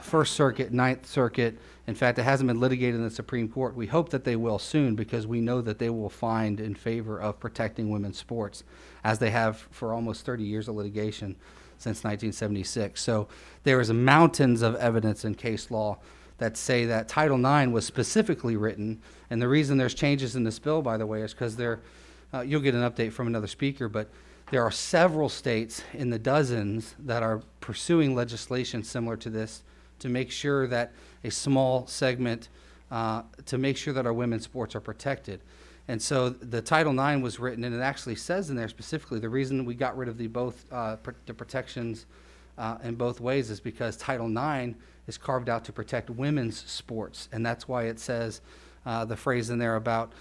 First Circuit, Ninth Circuit. In fact, it hasn't been litigated in the Supreme Court. We hope that they will soon because we know that they will find in favor of protecting women's sports, as they have for almost 30 years of litigation since 1976. So there is mountains of evidence in case law that say that Title IX was specifically written, and the reason there's changes in this bill, by the way, is because you'll get an update from another speaker, but there are several states in the dozens that are pursuing legislation similar to this to make sure that a small segment, to make sure that our women's sports are protected. And so the Title IX was written, and it actually says in there specifically the reason we got rid of the protections in both ways is because Title IX is carved out to protect women's sports, and that's why it says the phrase in there about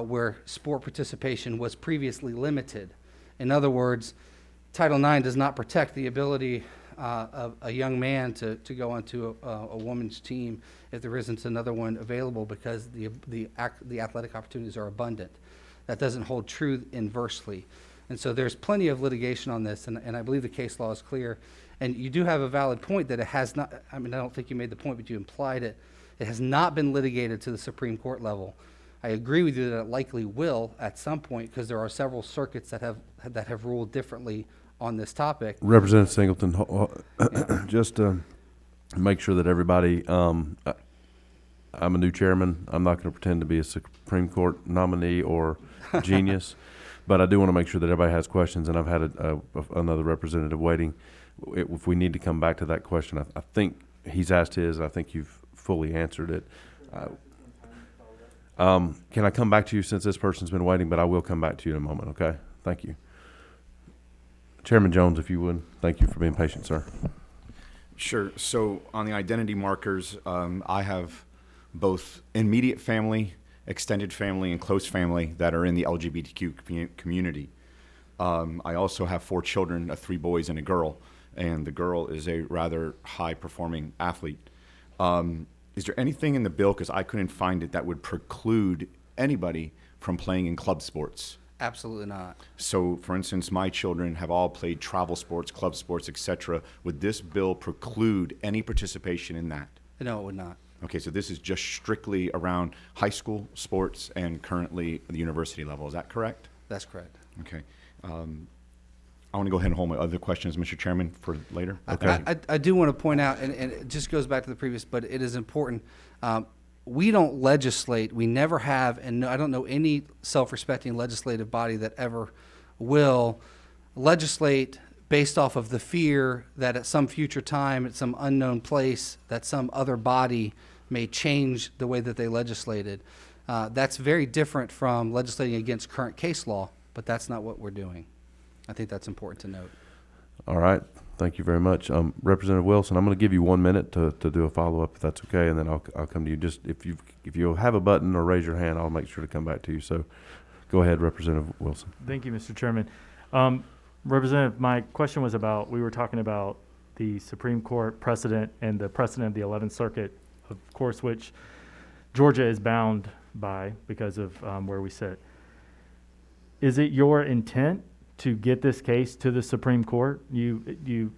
where sport participation was previously limited. In other words, Title IX does not protect the ability a young man to go onto a woman's team if there isn't another one available because the athletic opportunities are abundant. That doesn't hold true inversely. And so there's plenty of litigation on this, and I believe the case law is clear. And you do have a valid point that it has not, I mean, I don't think you made the point, but you implied it. It has not been litigated to the Supreme Court level. I agree with you that it likely will at some point because there are several circuits that have ruled differently on this topic. Representative Singleton, just to make sure that everybody, I'm a new chairman. I'm not going to pretend to be a Supreme Court nominee or genius, but I do want to make sure that everybody has questions, and I've had another representative waiting. If we need to come back to that question, I think he's asked his. I think you've fully answered it. Can I come back to you since this person's been waiting, but I will come back to you in a moment, okay? Thank you. Chairman Jones, if you would. Thank you for being patient, sir. Sure. So on the identity markers, I have both immediate family, extended family, and close family that are in the LGBTQ community. I also have 4 children, 3 boys and a girl, and the girl is a rather high-performing athlete. Is there anything in the bill, because I couldn't find it, that would preclude anybody from playing in club sports? Absolutely not. So, for instance, my children have all played travel sports, club sports, etc. Would this bill preclude any participation in that? No, it would not. Okay, so this is just strictly around high school sports and currently the university level. Is that correct? That's correct. Okay. I want to go ahead and hold my other questions, Mr. Chairman, for later. Okay. I do want to point out, and it just goes back to the previous, but it is important. We don't legislate. We never have, and I don't know any self-respecting legislative body that ever will legislate based off of the fear that at some future time, at some unknown place, that some other body may change the way that they legislated. That's very different from legislating against current case law, but that's not what we're doing. I think that's important to note. All right. Thank you very much. Representative Wilson, I'm going to give you 1 minute to do a follow-up, if that's okay, and then I'll come to you. Just if you have a button or raise your hand, I'll make sure to come back to you. So go ahead, Representative Wilson. Thank you, Mr. Chairman. Representative, my question was about, we were talking about the Supreme Court precedent and the precedent of the 11th Circuit, of course, which Georgia is bound by because of where we sit. Is it your intent to get this case to the Supreme Court? You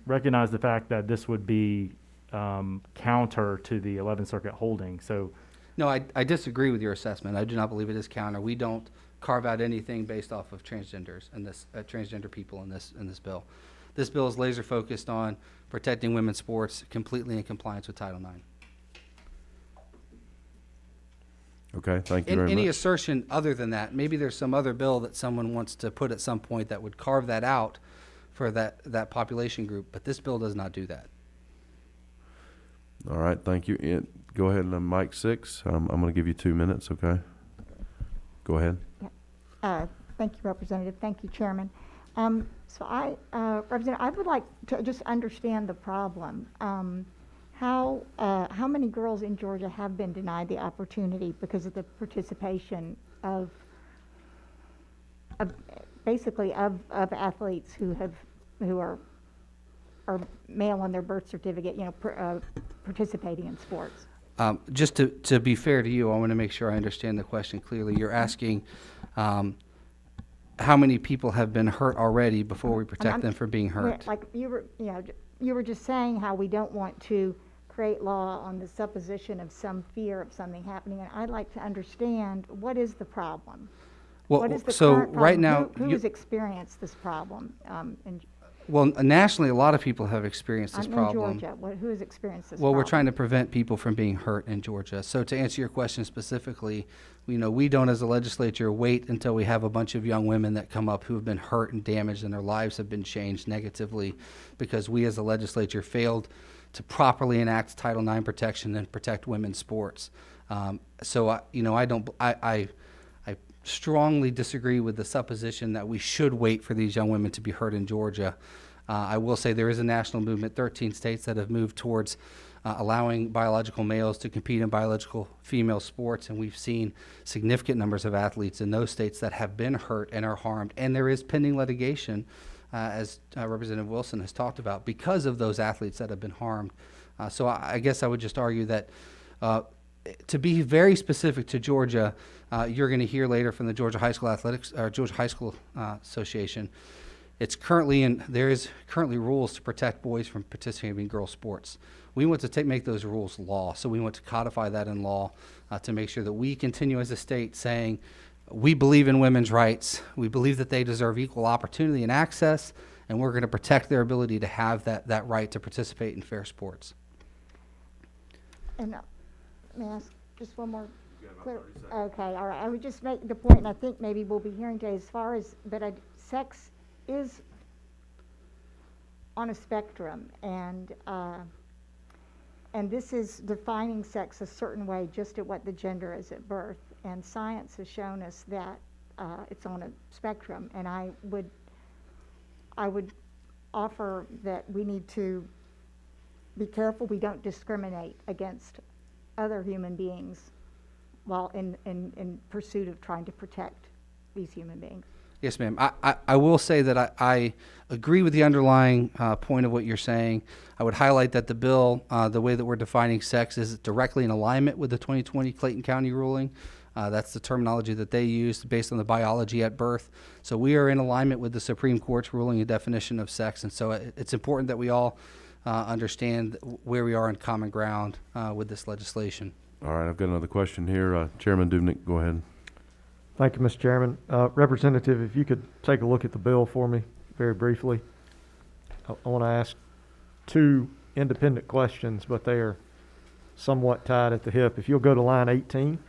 recognize the fact that this would be counter to the 11th Circuit holding. So, no, I disagree with your assessment. I do not believe it is counter. We don't carve out anything based off of transgenders and this transgender people in this bill. This bill is laser focused on protecting women's sports, completely in compliance with Title IX. Okay, thank you very Any much. assertion other than that, maybe there's some other bill that someone wants to put at some point that would carve that out for that population group, but this bill does not do that. All right, thank you. Go ahead and Mike 6. I'm going to give you 2 minutes, okay? Go ahead. Thank you, Representative. Thank you, Chairman. Representative, I would like to just understand the problem. How many girls in Georgia have been denied the opportunity because of the participation of athletes who are male on their birth certificate, participating in sports? Just to be fair to you, I want to make sure I understand the question clearly. You're asking how many people have been hurt already before we protect them from being hurt? Like you were just saying how we don't want to create law on the supposition of some fear of something happening, and I'd like to understand what is the problem. Well, what is the so current problem? right now, who has experienced this problem? Well, nationally, a lot of people have experienced this problem. In Georgia, who has experienced this Well, problem? we're trying to prevent people from being hurt in Georgia. So to answer your question specifically, we don't as a legislature wait until we have a bunch of young women that come up who have been hurt and damaged and their lives have been changed negatively because we as a legislature failed to properly enact Title IX protection and protect women's sports. I strongly disagree with the supposition that we should wait for these young women to be hurt in Georgia. I will say there is a national movement, 13 states that have moved towards allowing biological males to compete in biological female sports, and we've seen significant numbers of athletes in those states that have been hurt and are harmed, and there is pending litigation as Representative Wilson has talked about, because of those athletes that have been harmed. So I guess I would just argue that to be very specific to Georgia, you're going to hear later from the Georgia High School Athletics, or Georgia High School Association. There is currently rules to protect boys from participating in girls' sports. We want to make those rules law, so we want to codify that in law to make sure that we continue as a state saying we believe in women's rights, we believe that they deserve equal opportunity and access, and we're going to protect their ability to have that right to participate in fair sports. And may I ask just one more? Clear. Okay, all right. I would just make the point, and I think maybe we'll be hearing today, as far as, but sex is on a spectrum, and this is defining sex a certain way just at what the gender is at birth. And science has shown us that it's on a spectrum, and I would offer that we need to be careful we don't discriminate against other human beings while in pursuit of trying to protect these human beings. Yes, ma'am. I will say that I agree with the underlying point of what you're saying. I would highlight that the bill, the way that we're defining sex, is directly in alignment with the 2020 Clayton County ruling. That's the terminology that they used based on the biology at birth. So we are in alignment with the Supreme Court's ruling and definition of sex. And so it's important that we all understand where we are in common ground with this legislation. All right, I've got another question here. Chairman Dubnik, go ahead. Thank you, Mr. Chairman. Representative, if you could take a look at the bill for me very briefly. I want to ask two independent questions, but they are somewhat tied at the hip. If you'll go to line 18,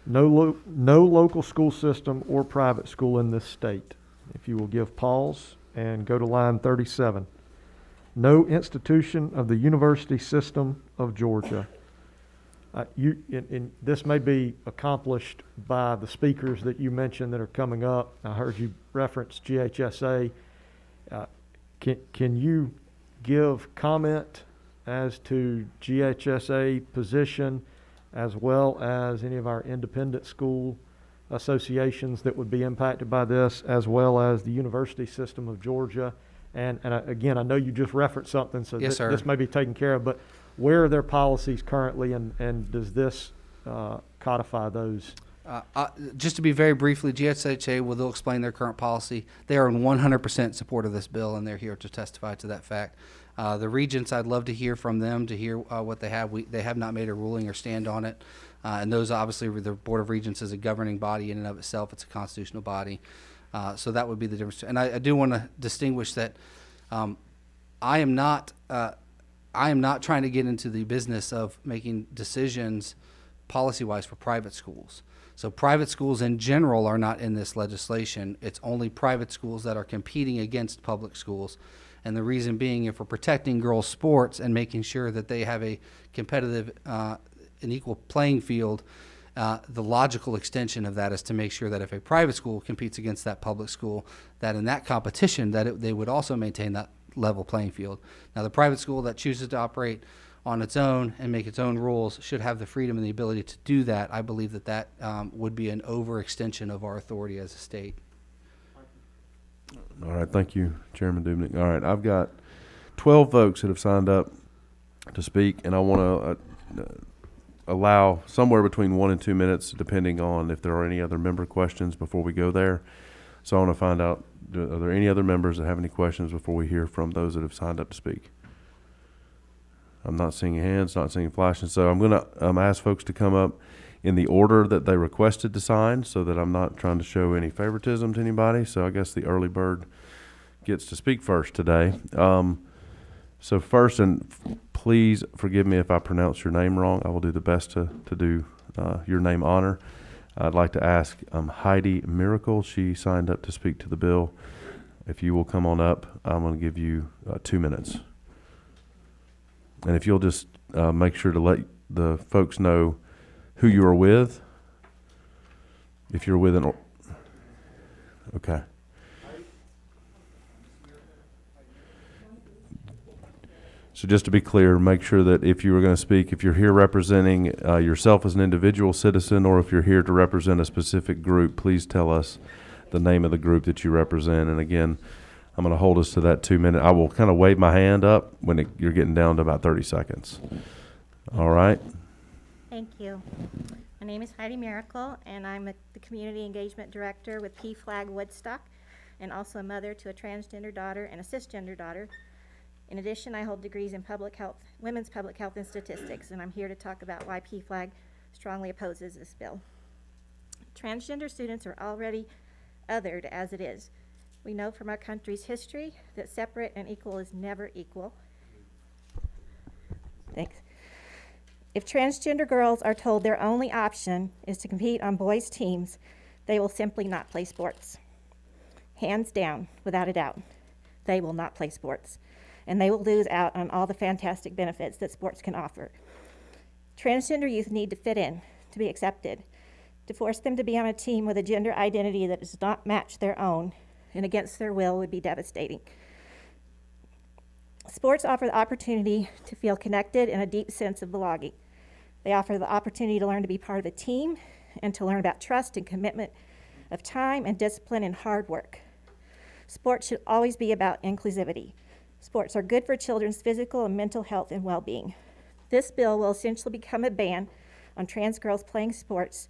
no local school system or private school in this state. If you will give pause and go to line 37, no institution of the University System of Georgia. This may be accomplished by the speakers that you mentioned that are coming up. I heard you reference GHSA. Can you give comment as to GHSA position as well as any of our independent school associations that would be impacted by this, as well as the University System of Georgia? And again, I know you just referenced something, so Yes, sir. this may be taken care of, but where are their policies currently, and does this codify those? Just to be very briefly, GSHA they'll explain their current policy. They are in 100% support of this bill, and they're here to testify to that fact. The regents, I'd love to hear from them, to hear what they have. They have not made a ruling or stand on it. And those, obviously, the Board of Regents is a governing body in and of itself. It's a constitutional body. So that would be the difference. And I do want to distinguish that I am not trying to get into the business of making decisions policy-wise for private schools. So private schools in general are not in this legislation. It's only private schools that are competing against public schools. And the reason being, if we're protecting girls' sports and making sure that they have a competitive and equal playing field, the logical extension of that is to make sure that if a private school competes against that public school, that in that competition they would also maintain that level playing field. Now, the private school that chooses to operate on its own and make its own rules should have the freedom and the ability to do that. I believe that would be an overextension of our authority as a state. All right, thank you, Chairman Dubnik. All right, I've got 12 folks that have signed up to speak, and I want to allow somewhere between 1 and 2 minutes, depending on if there are any other member questions before we go there. So I want to find out, are there any other members that have any questions before we hear from those that have signed up to speak? I'm not seeing hands, not seeing flashing. So I'm going to ask folks to come up in the order that they requested to sign, so that I'm not trying to show any favoritism to anybody. So I guess the early bird gets to speak first today. So first, and please forgive me if I pronounce your name wrong. I will do the best to do your name honor. I'd like to ask Heidi Miracle. She signed up to speak to the bill. If you will come on up, I'm going to give you 2 minutes. And if you'll just make sure to let the folks know who you are with. If you're with an... Okay. So just to be clear, make sure that if you were going to speak, if you're here representing yourself as an individual citizen, or if you're here to represent a specific group, please tell us the name of the group that you represent. And again, I'm going to hold us to that 2 minute. I will kind of wave my hand up when you're getting down to about 30 seconds. All right. Thank you. My name is Heidi Miracle, and I'm the Community Engagement Director with PFLAG Woodstock, and also a mother to a transgender daughter and a cisgender daughter. In addition, I hold degrees in public health, women's public health and statistics, and I'm here to talk about why PFLAG strongly opposes this bill. Transgender students are already othered as it is. We know from our country's history that separate and equal is never equal. Thanks. If transgender girls are told their only option is to compete on boys' teams, they will simply not play sports. Hands down, without a doubt, they will not play sports, and they will lose out on all the fantastic benefits that sports can offer. Transgender youth need to fit in, to be accepted. To force them to be on a team with a gender identity that does not match their own and against their will would be devastating. Sports offer the opportunity to feel connected and a deep sense of belonging. They offer the opportunity to learn to be part of a team and to learn about trust and commitment of time and discipline and hard work. Sports should always be about inclusivity. Sports are good for children's physical and mental health and well-being. This bill will essentially become a ban on trans girls playing sports,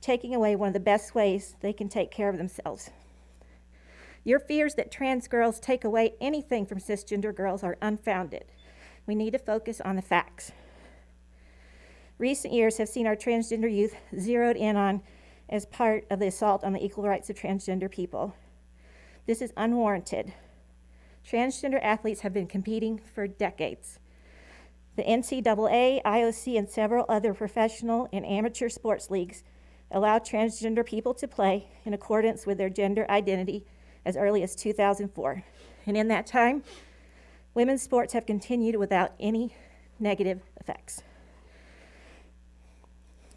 taking away one of the best ways they can take care of themselves. Your fears that trans girls take away anything from cisgender girls are unfounded. We need to focus on the facts. Recent years have seen our transgender youth zeroed in on as part of the assault on the equal rights of transgender people. This is unwarranted. Transgender athletes have been competing for decades. The NCAA, IOC, and several other professional and amateur sports leagues allow transgender people to play in accordance with their gender identity as early as 2004. And in that time, women's sports have continued without any negative effects.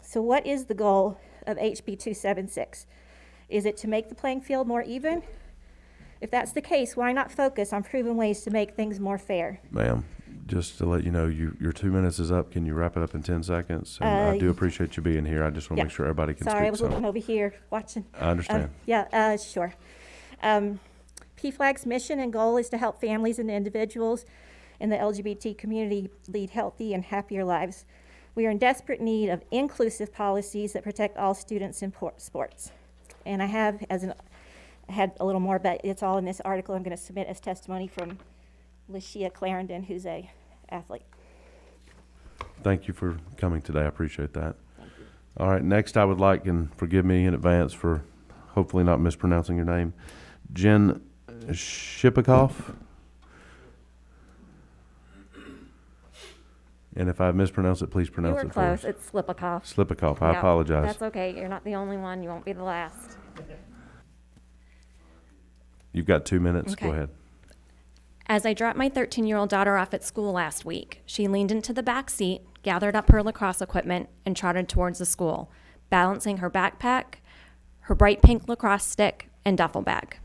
So what is the goal of HB 276? Is it to make the playing field more even? If that's the case, why not focus on proven ways to make things more fair? Ma'am, just to let you know, your 2 minutes is up. Can you wrap it up in 10 seconds? And I do appreciate you being here. I just want to make sure everybody can speak. Sorry, I was looking over here watching. I understand. Sure. PFLAG's mission and goal is to help families and individuals in the LGBT community lead healthy and happier lives. We are in desperate need of inclusive policies that protect all students in sports. And I have, had a little more, but it's all in this article I'm going to submit as testimony from Lashia Clarendon, who's a athlete. Thank you for coming today. I appreciate that. All right, next I would like, and forgive me in advance for hopefully not mispronouncing your name, Jen Shipikoff. And if I mispronounce it, please pronounce it for us. You were close. It's Slipikoff. Slipikoff. I apologize. That's okay. You're not the only one. You won't be the last. You've got 2 minutes. Okay. Go ahead. As I dropped my 13-year-old daughter off at school last week, she leaned into the back seat, gathered up her lacrosse equipment, and trotted towards the school, balancing her backpack, her bright pink lacrosse stick, and duffel bag.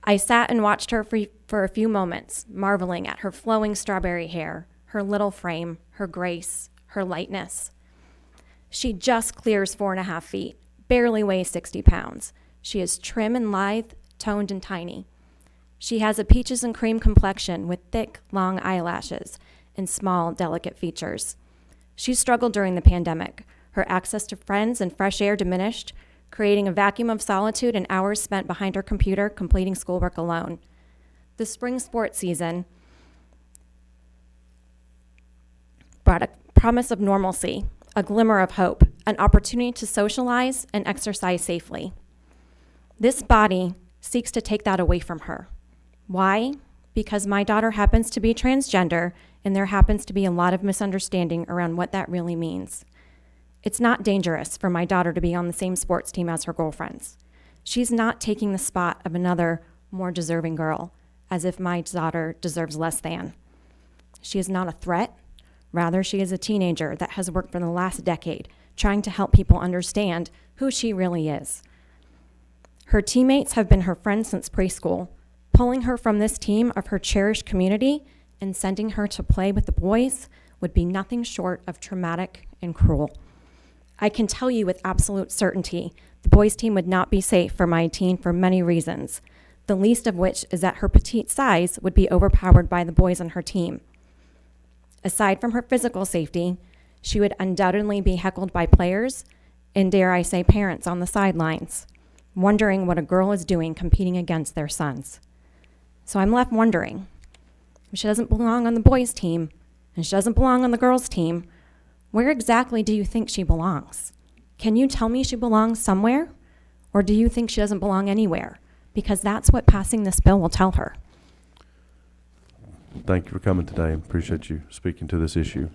I sat and watched her for a few moments, marveling at her flowing strawberry hair, her little frame, her grace, her lightness. She just clears 4.5 feet, barely weighs 60 pounds. She is trim and lithe, toned and tiny. She has a peaches and cream complexion with thick, long eyelashes and small, delicate features. She struggled during the pandemic. Her access to friends and fresh air diminished, creating a vacuum of solitude and hours spent behind her computer completing schoolwork alone. The spring sports season brought a promise of normalcy, a glimmer of hope, an opportunity to socialize and exercise safely. This body seeks to take that away from her. Why? Because my daughter happens to be transgender, and there happens to be a lot of misunderstanding around what that really means. It's not dangerous for my daughter to be on the same sports team as her girlfriends. She's not taking the spot of another, more deserving girl, as if my daughter deserves less than. She is not a threat. Rather, she is a teenager that has worked for the last decade trying to help people understand who she really is. Her teammates have been her friends since preschool. Pulling her from this team of her cherished community and sending her to play with the boys would be nothing short of traumatic and cruel. I can tell you with absolute certainty, the boys' team would not be safe for my teen for many reasons, the least of which is that her petite size would be overpowered by the boys on her team. Aside from her physical safety, she would undoubtedly be heckled by players and, dare I say, parents on the sidelines, wondering what a girl is doing competing against their sons. So I'm left wondering, if she doesn't belong on the boys' team and she doesn't belong on the girls' team, where exactly do you think she belongs? Can you tell me she belongs somewhere? Or do you think she doesn't belong anywhere? Because that's what passing this bill will tell her. Thank you for coming today. Appreciate you speaking to this issue.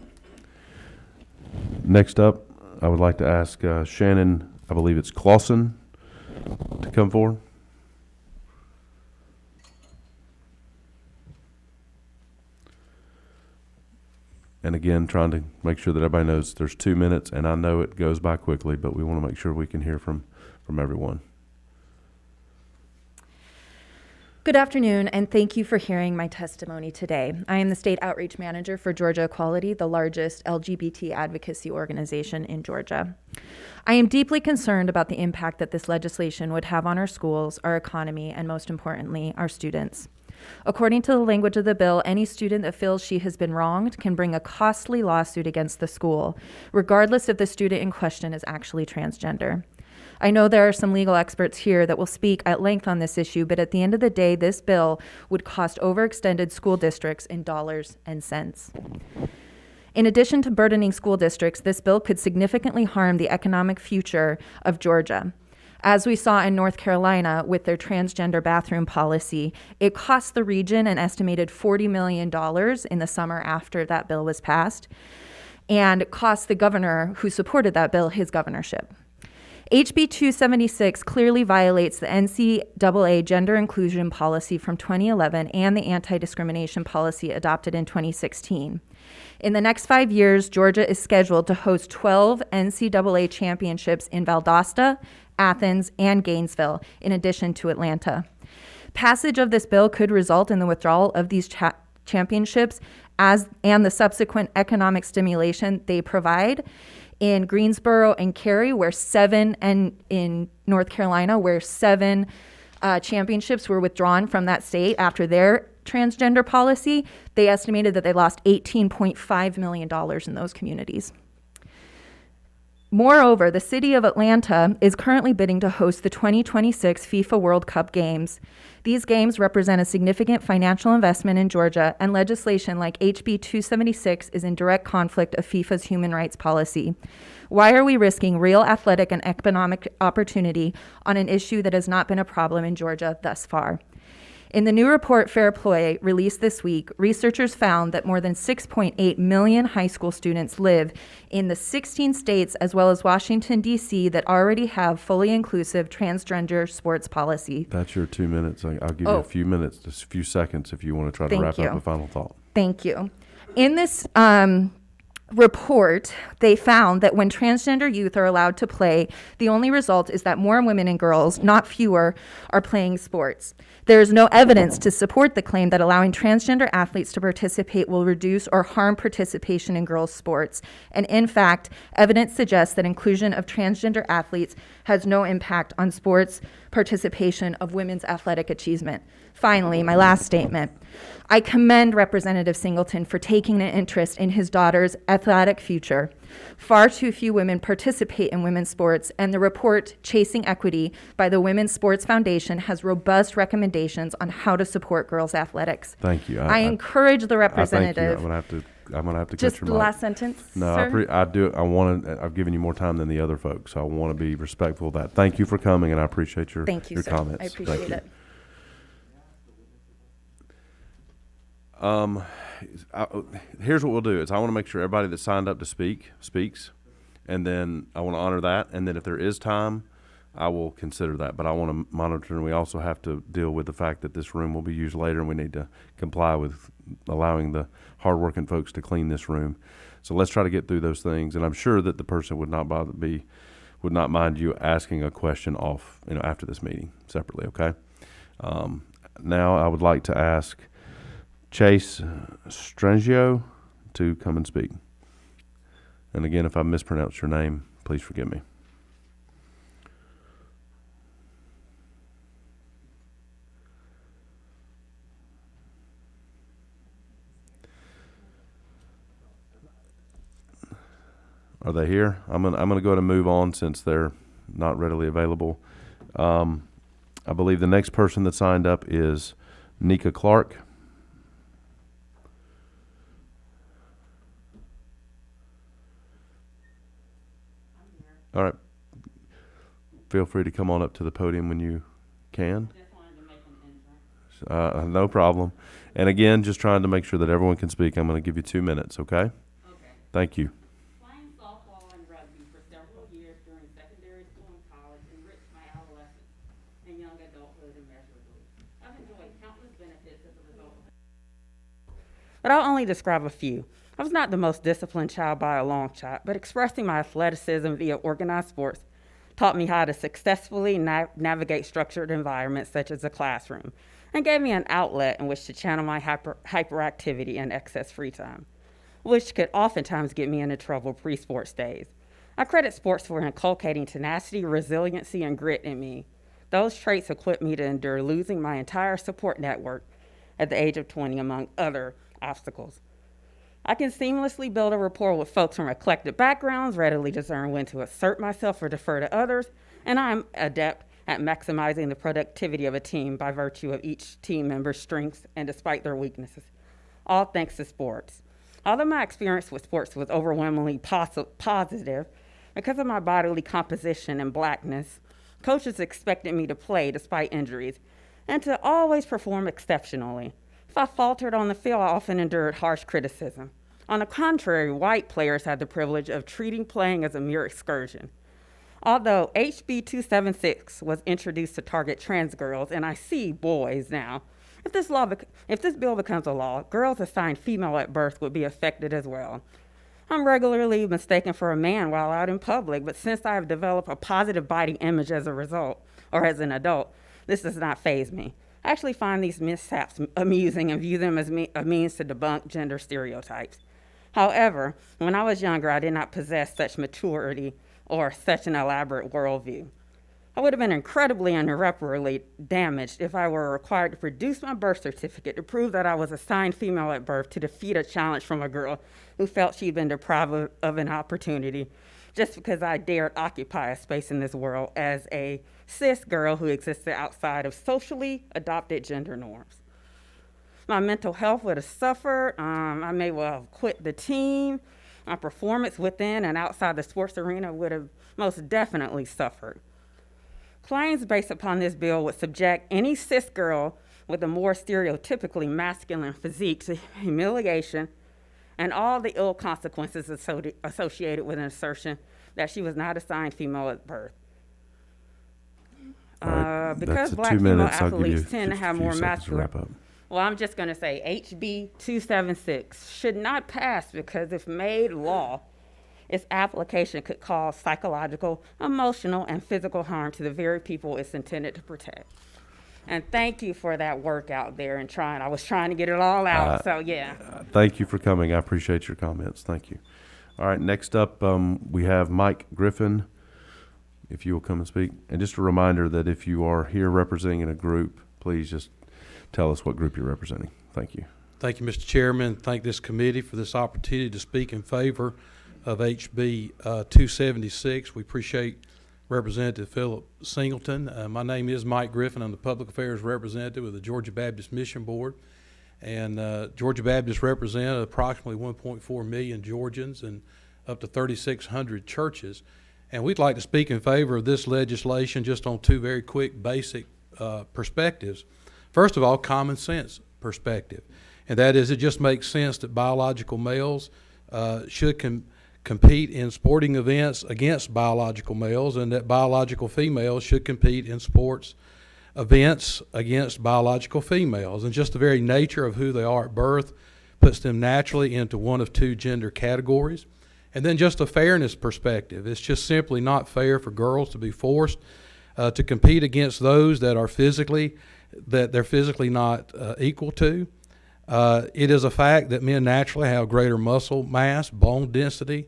Next up, I would like to ask Shannon, I believe it's Clausen, to come forward. And again, trying to make sure that everybody knows there's 2 minutes, and I know it goes by quickly, but we want to make sure we can hear from everyone. Good afternoon, and thank you for hearing my testimony today. I am the State Outreach Manager for Georgia Equality, the largest LGBT advocacy organization in Georgia. I am deeply concerned about the impact that this legislation would have on our schools, our economy, and most importantly, our students. According to the language of the bill, any student that feels she has been wronged can bring a costly lawsuit against the school, regardless if the student in question is actually transgender. I know there are some legal experts here that will speak at length on this issue, but at the end of the day, this bill would cost overextended school districts in dollars and cents. In addition to burdening school districts, this bill could significantly harm the economic future of Georgia. As we saw in North Carolina with their transgender bathroom policy, it cost the region an estimated $40 million in the summer after that bill was passed, and it cost the governor who supported that bill his governorship. HB 276 clearly violates the NCAA gender inclusion policy from 2011 and the anti-discrimination policy adopted in 2016. In the next 5 years, Georgia is scheduled to host 12 NCAA championships in Valdosta, Athens, and Gainesville, in addition to Atlanta. Passage of this bill could result in the withdrawal of these championships and the subsequent economic stimulation they provide in Greensboro and Cary, and in North Carolina, where 7 championships were withdrawn from that state after their transgender policy. They estimated that they lost $18.5 million in those communities. Moreover, the city of Atlanta is currently bidding to host the 2026 FIFA World Cup Games. These games represent a significant financial investment in Georgia, and legislation like HB 276 is in direct conflict of FIFA's human rights policy. Why are we risking real athletic and economic opportunity on an issue that has not been a problem in Georgia thus far? In the new report, Fair Play, released this week, researchers found that more than 6.8 million high school students live in the 16 states as well as Washington, D.C. that already have fully inclusive transgender sports policy. That's your 2 minutes. I'll give you a few minutes, just a few seconds if you want to try to wrap up a final thought. Thank you. In this report, they found that when transgender youth are allowed to play, the only result is that more women and girls, not fewer, are playing sports. There is no evidence to support the claim that allowing transgender athletes to participate will reduce or harm participation in girls' sports. And in fact, evidence suggests that inclusion of transgender athletes has no impact on sports participation of women's athletic achievement. Finally, my last statement. I commend Representative Singleton for taking an interest in his daughter's athletic future. Far too few women participate in women's sports, and the report, Chasing Equity, by the Women's Sports Foundation has robust recommendations on how to support girls' athletics. Thank you. I encourage the representative. Thank you. I'm gonna have to Just cut your the mic. last sentence, No, sir? I do. I've given you more time than the other folks, so I want to be respectful of that. Thank you for coming, and I appreciate your Thank you, your sir. comments. I appreciate Thank you. it. Here's what we'll do is I want to make sure everybody that signed up to speaks, and then I want to honor that, and then if there is time, I will consider that. But I want to monitor, and we also have to deal with the fact that this room will be used later, and we need to comply with allowing the hardworking folks to clean this room. So let's try to get through those things, and I'm sure that the person would not mind you asking a question off, after this meeting separately. Okay. Now I would like to ask Chase Strangio to come and speak. And again, if I mispronounce your name, please forgive me. Are they here? I'm gonna go ahead and move on since they're not readily available. I believe the next person that signed up is Nika Clark. All right. Feel free to come on up to the podium when you can. No problem. And again, just trying to make sure that everyone can speak. I'm going to give you 2 minutes, okay? Okay. Thank you. Playing softball and rugby for several years during secondary school and college enriched my adolescence and young adulthood immeasurably. I've enjoyed countless benefits as a result of it. But I'll only describe a few. I was not the most disciplined child by a long shot, but expressing my athleticism via organized sports taught me how to successfully navigate structured environments such as a classroom, and gave me an outlet in which to channel my hyperactivity and excess free time, which could oftentimes get me into trouble pre-sports days. I credit sports for inculcating tenacity, resiliency, and grit in me. Those traits equipped me to endure losing my entire support network at the age of 20, among other obstacles. I can seamlessly build a rapport with folks from eclectic backgrounds, readily discern when to assert myself or defer to others, and I'm adept at maximizing the productivity of a team by virtue of each team member's strengths and despite their weaknesses, all thanks to sports. Although my experience with sports was overwhelmingly positive, because of my bodily composition and blackness, coaches expected me to play despite injuries and to always perform exceptionally. If I faltered on the field, I often endured harsh criticism. On the contrary, white players had the privilege of treating playing as a mere excursion. Although HB 276 was introduced to target trans girls, and I see boys now, if this bill becomes a law, girls assigned female at birth would be affected as well. I'm regularly mistaken for a man while out in public, but since I have developed a positive body image as a result, or as an adult, this does not faze me. I actually find these mishaps amusing and view them as a means to debunk gender stereotypes. However, when I was younger, I did not possess such maturity or such an elaborate worldview. I would have been incredibly and irreparably damaged if I were required to produce my birth certificate to prove that I was assigned female at birth to defeat a challenge from a girl who felt she'd been deprived of an opportunity just because I dared occupy a space in this world as a cis girl who existed outside of socially adopted gender norms. My mental health would have suffered. I may well have quit the team. My performance within and outside the sports arena would have most definitely suffered. Claims based upon this bill would subject any cis girl with a more stereotypically masculine physique to humiliation and all the ill consequences associated with an assertion that she was not assigned female at birth. Because black female athletes tend to have more masculine. Well, I'm just going to say HB 276 should not pass because if made law, its application could cause psychological, emotional, and physical harm to the very people it's intended to protect. And thank you for that work out there and trying. I was trying to get it all out, so yeah. Thank you for coming. I appreciate your comments. Thank you. All right, next up, we have Mike Griffin, if you will come and speak. And just a reminder that if you are here representing a group, please just tell us what group you're representing. Thank you. Thank you, Mr. Chairman. Thank this committee for this opportunity to speak in favor of HB 276. We appreciate Representative Philip Singleton. My name is Mike Griffin. I'm the Public Affairs Representative of the Georgia Baptist Mission Board. And Georgia Baptist represent approximately 1.4 million Georgians and up to 3,600 churches. And we'd like to speak in favor of this legislation just on two very quick basic perspectives. First of all, common sense perspective. And that is, it just makes sense that biological males should compete in sporting events against biological males, and that biological females should compete in sports events against biological females. And just the very nature of who they are at birth puts them naturally into one of two gender categories. And then just a fairness perspective. It's just simply not fair for girls to be forced to compete against those that they're physically not equal to. It is a fact that men naturally have greater muscle mass, bone density,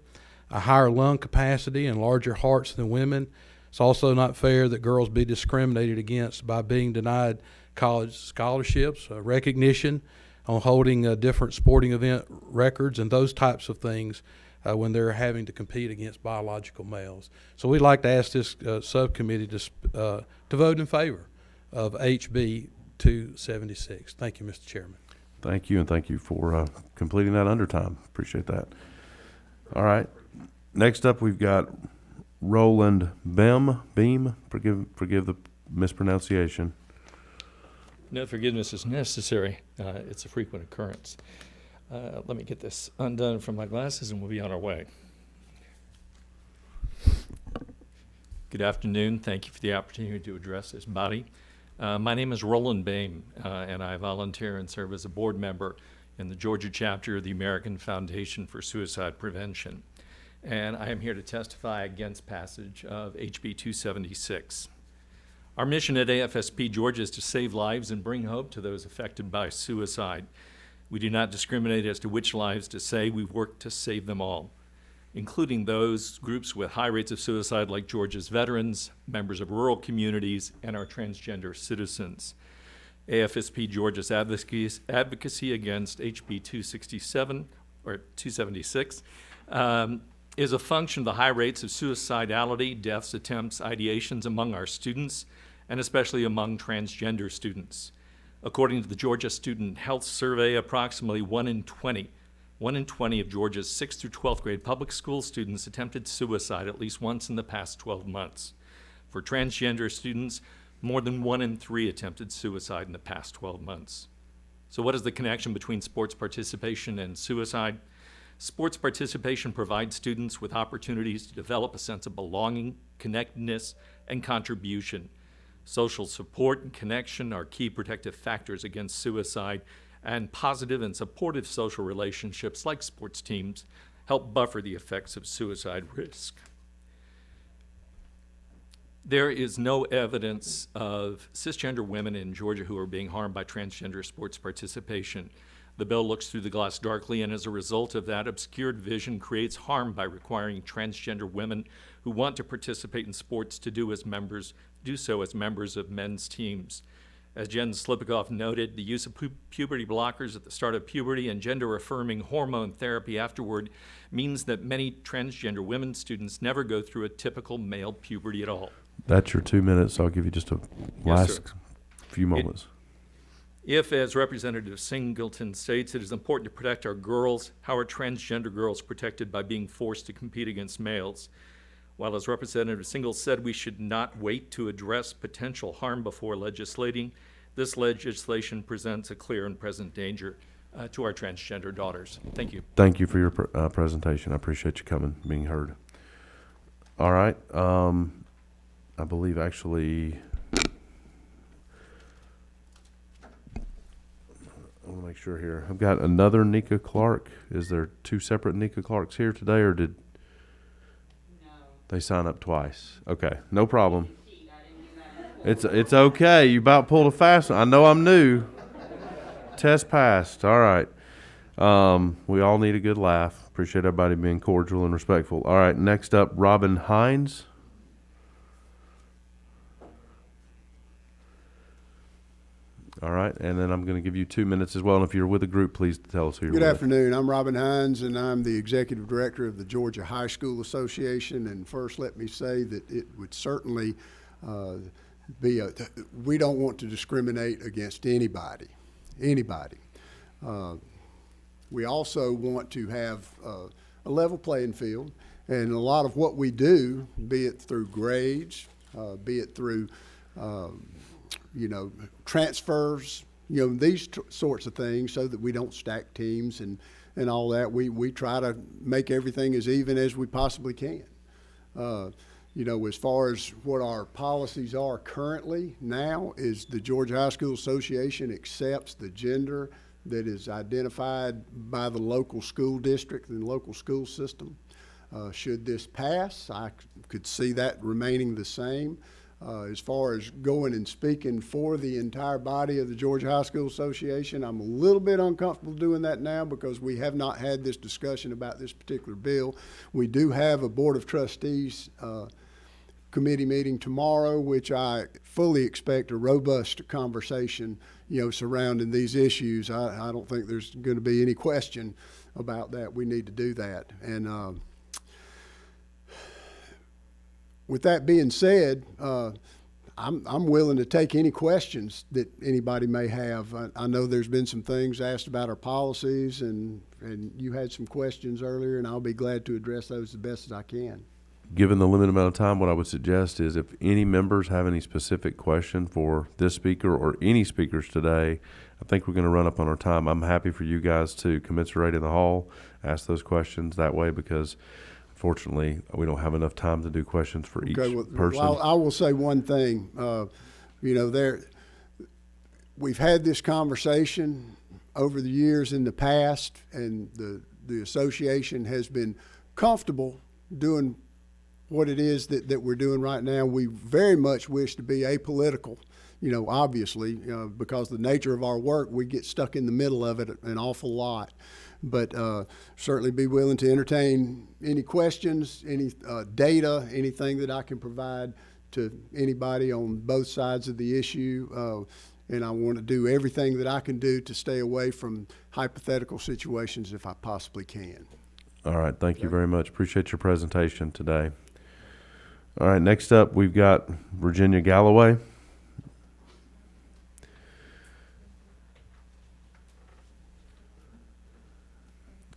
a higher lung capacity and larger hearts than women. It's also not fair that girls be discriminated against by being denied college scholarships, recognition on holding different sporting event records, and those types of things when they're having to compete against biological males. So we'd like to ask this subcommittee to vote in favor of HB 276. Thank you, Mr. Chairman. Thank you, and thank you for completing that under time. Appreciate that. All right. Next up, we've got Roland Beam. Forgive the mispronunciation. No forgiveness is necessary. It's a frequent occurrence. Let me get this undone from my glasses and we'll be on our way. Good afternoon. Thank you for the opportunity to address this body. My name is Roland Beam, and I volunteer and serve as a board member in the Georgia chapter of the American Foundation for Suicide Prevention. And I am here to testify against passage of HB 276. Our mission at AFSP Georgia is to save lives and bring hope to those affected by suicide. We do not discriminate as to which lives to save. We work to save them all, including those groups with high rates of suicide like Georgia's veterans, members of rural communities, and our transgender citizens. AFSP Georgia's advocacy against HB 267 or 276 is a function of the high rates of suicidality, deaths, attempts, ideations among our students, and especially among transgender students. According to the Georgia Student Health Survey, approximately 1 in 20 of Georgia's 6th through 12th grade public school students attempted suicide at least once in the past 12 months. For transgender students, more than 1 in 3 attempted suicide in the past 12 months. So what is the connection between sports participation and suicide? Sports participation provides students with opportunities to develop a sense of belonging, connectedness, and contribution. Social support and connection are key protective factors against suicide, and positive and supportive social relationships like sports teams help buffer the effects of suicide risk. There is no evidence of cisgender women in Georgia who are being harmed by transgender sports participation. The bill looks through the glass darkly, and as a result of that, obscured vision creates harm by requiring transgender women who want to participate in sports to do so as members of men's teams. As Jen Slipikoff noted, the use of puberty blockers at the start of puberty and gender-affirming hormone therapy afterward means that many transgender women students never go through a typical male puberty at all. That's your 2 minutes. I'll give you just a last few moments. If, as Representative Singleton states, it is important to protect our girls, how are transgender girls protected by being forced to compete against males? While, as Representative Single said, we should not wait to address potential harm before legislating, this legislation presents a clear and present danger to our transgender daughters. Thank you. Thank you for your presentation. I appreciate you coming, being heard. All right. I believe actually, I want to make sure here. I've got another Nika Clark. Is there 2 separate Nika Clarks here today, or did they sign up twice? Okay, no problem. It's okay. You about pulled a fast one. I know I'm new. Test passed. All right. We all need a good laugh. Appreciate everybody being cordial and respectful. All right, next up, Robin Hines. All right, and then I'm going to give you 2 minutes as well. And if you're with a group, please tell us who you're with. Good afternoon. I'm Robin Hines, and I'm the executive director of the Georgia High School Association. And first, let me say that it would certainly we don't want to discriminate against anybody. We also want to have a level playing field, and a lot of what we do, be it through grades, be it through transfers, these sorts of things, so that we don't stack teams and all that. We try to make everything as even as we possibly can. As far as what our policies are currently now is the Georgia High School Association accepts the gender that is identified by the local school district and local school system. Should this pass, I could see that remaining the same. As far as going and speaking for the entire body of the Georgia High School Association, I'm a little bit uncomfortable doing that now because we have not had this discussion about this particular bill. We do have a Board of Trustees committee meeting tomorrow, which I fully expect a robust conversation, surrounding these issues. I don't think there's going to be any question about that. We need to do that. And with that being said, I'm willing to take any questions that anybody may have. I know there's been some things asked about our policies, and you had some questions earlier, and I'll be glad to address those the best as I can. Given the limited amount of time, what I would suggest is if any members have any specific question for this speaker or any speakers today, I think we're going to run up on our time. I'm happy for you guys to commiserate in the hall, ask those questions that way, because fortunately, we don't have enough time to do questions for each person. Well, I will say one thing. We've had this conversation over the years in the past, and the association has been comfortable doing what it is that we're doing right now. We very much wish to be apolitical, obviously, because the nature of our work, we get stuck in the middle of it an awful lot. But certainly be willing to entertain any questions, any data, anything that I can provide to anybody on both sides of the issue. And I want to do everything that I can do to stay away from hypothetical situations if I possibly can. All right. Thank you very much. Appreciate your presentation today. All right. Next up, we've got Virginia Galloway.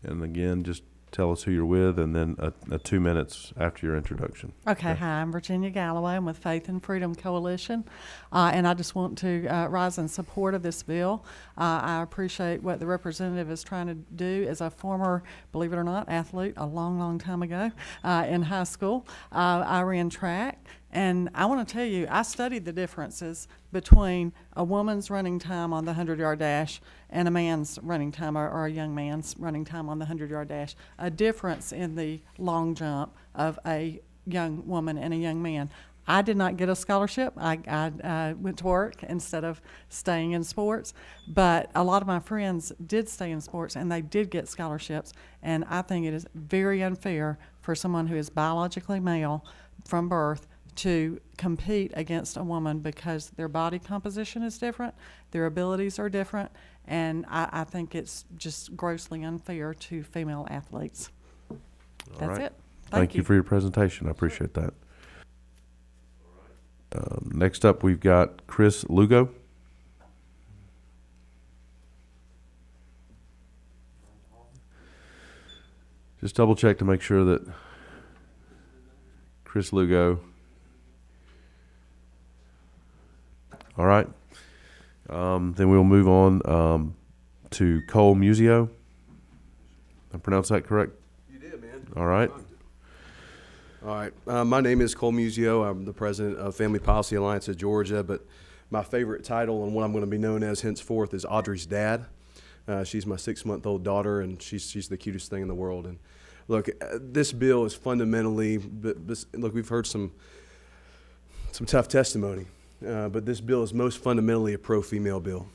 And again, just tell us who you're with, and then 2 minutes after your introduction. Okay. Hi, I'm Virginia Galloway. I'm with Faith and Freedom Coalition, and I just want to rise in support of this bill. I appreciate what the representative is trying to do. As a former, believe it or not, athlete a long, long time ago in high school, I ran track. And I want to tell you, I studied the differences between a woman's running time on the 100-yard dash and a man's running time, or a young man's running time on the 100-yard dash. A difference in the long jump of a young woman and a young man. I did not get a scholarship. I went to work instead of staying in sports. But a lot of my friends did stay in sports, and they did get scholarships. And I think it is very unfair for someone who is biologically male from birth to compete against a woman because their body composition is different, their abilities are different, and I think it's just grossly unfair to female athletes. That's it. Thank you for your presentation. I appreciate that. Next up, we've got Chris Lugo. Just double check to make sure that Chris Lugo. All right. Then we'll move on to Cole Muzio. I pronounced that correct? You did, man. All right. All right. My name is Cole Muzio. I'm the president of Family Policy Alliance of Georgia, but my favorite title and what I'm going to be known as henceforth is Audrey's dad. She's my 6-month-old daughter, and she's the cutest thing in the world. And look, this bill is fundamentally, look, we've heard some tough testimony. But this bill is most fundamentally a pro-female bill.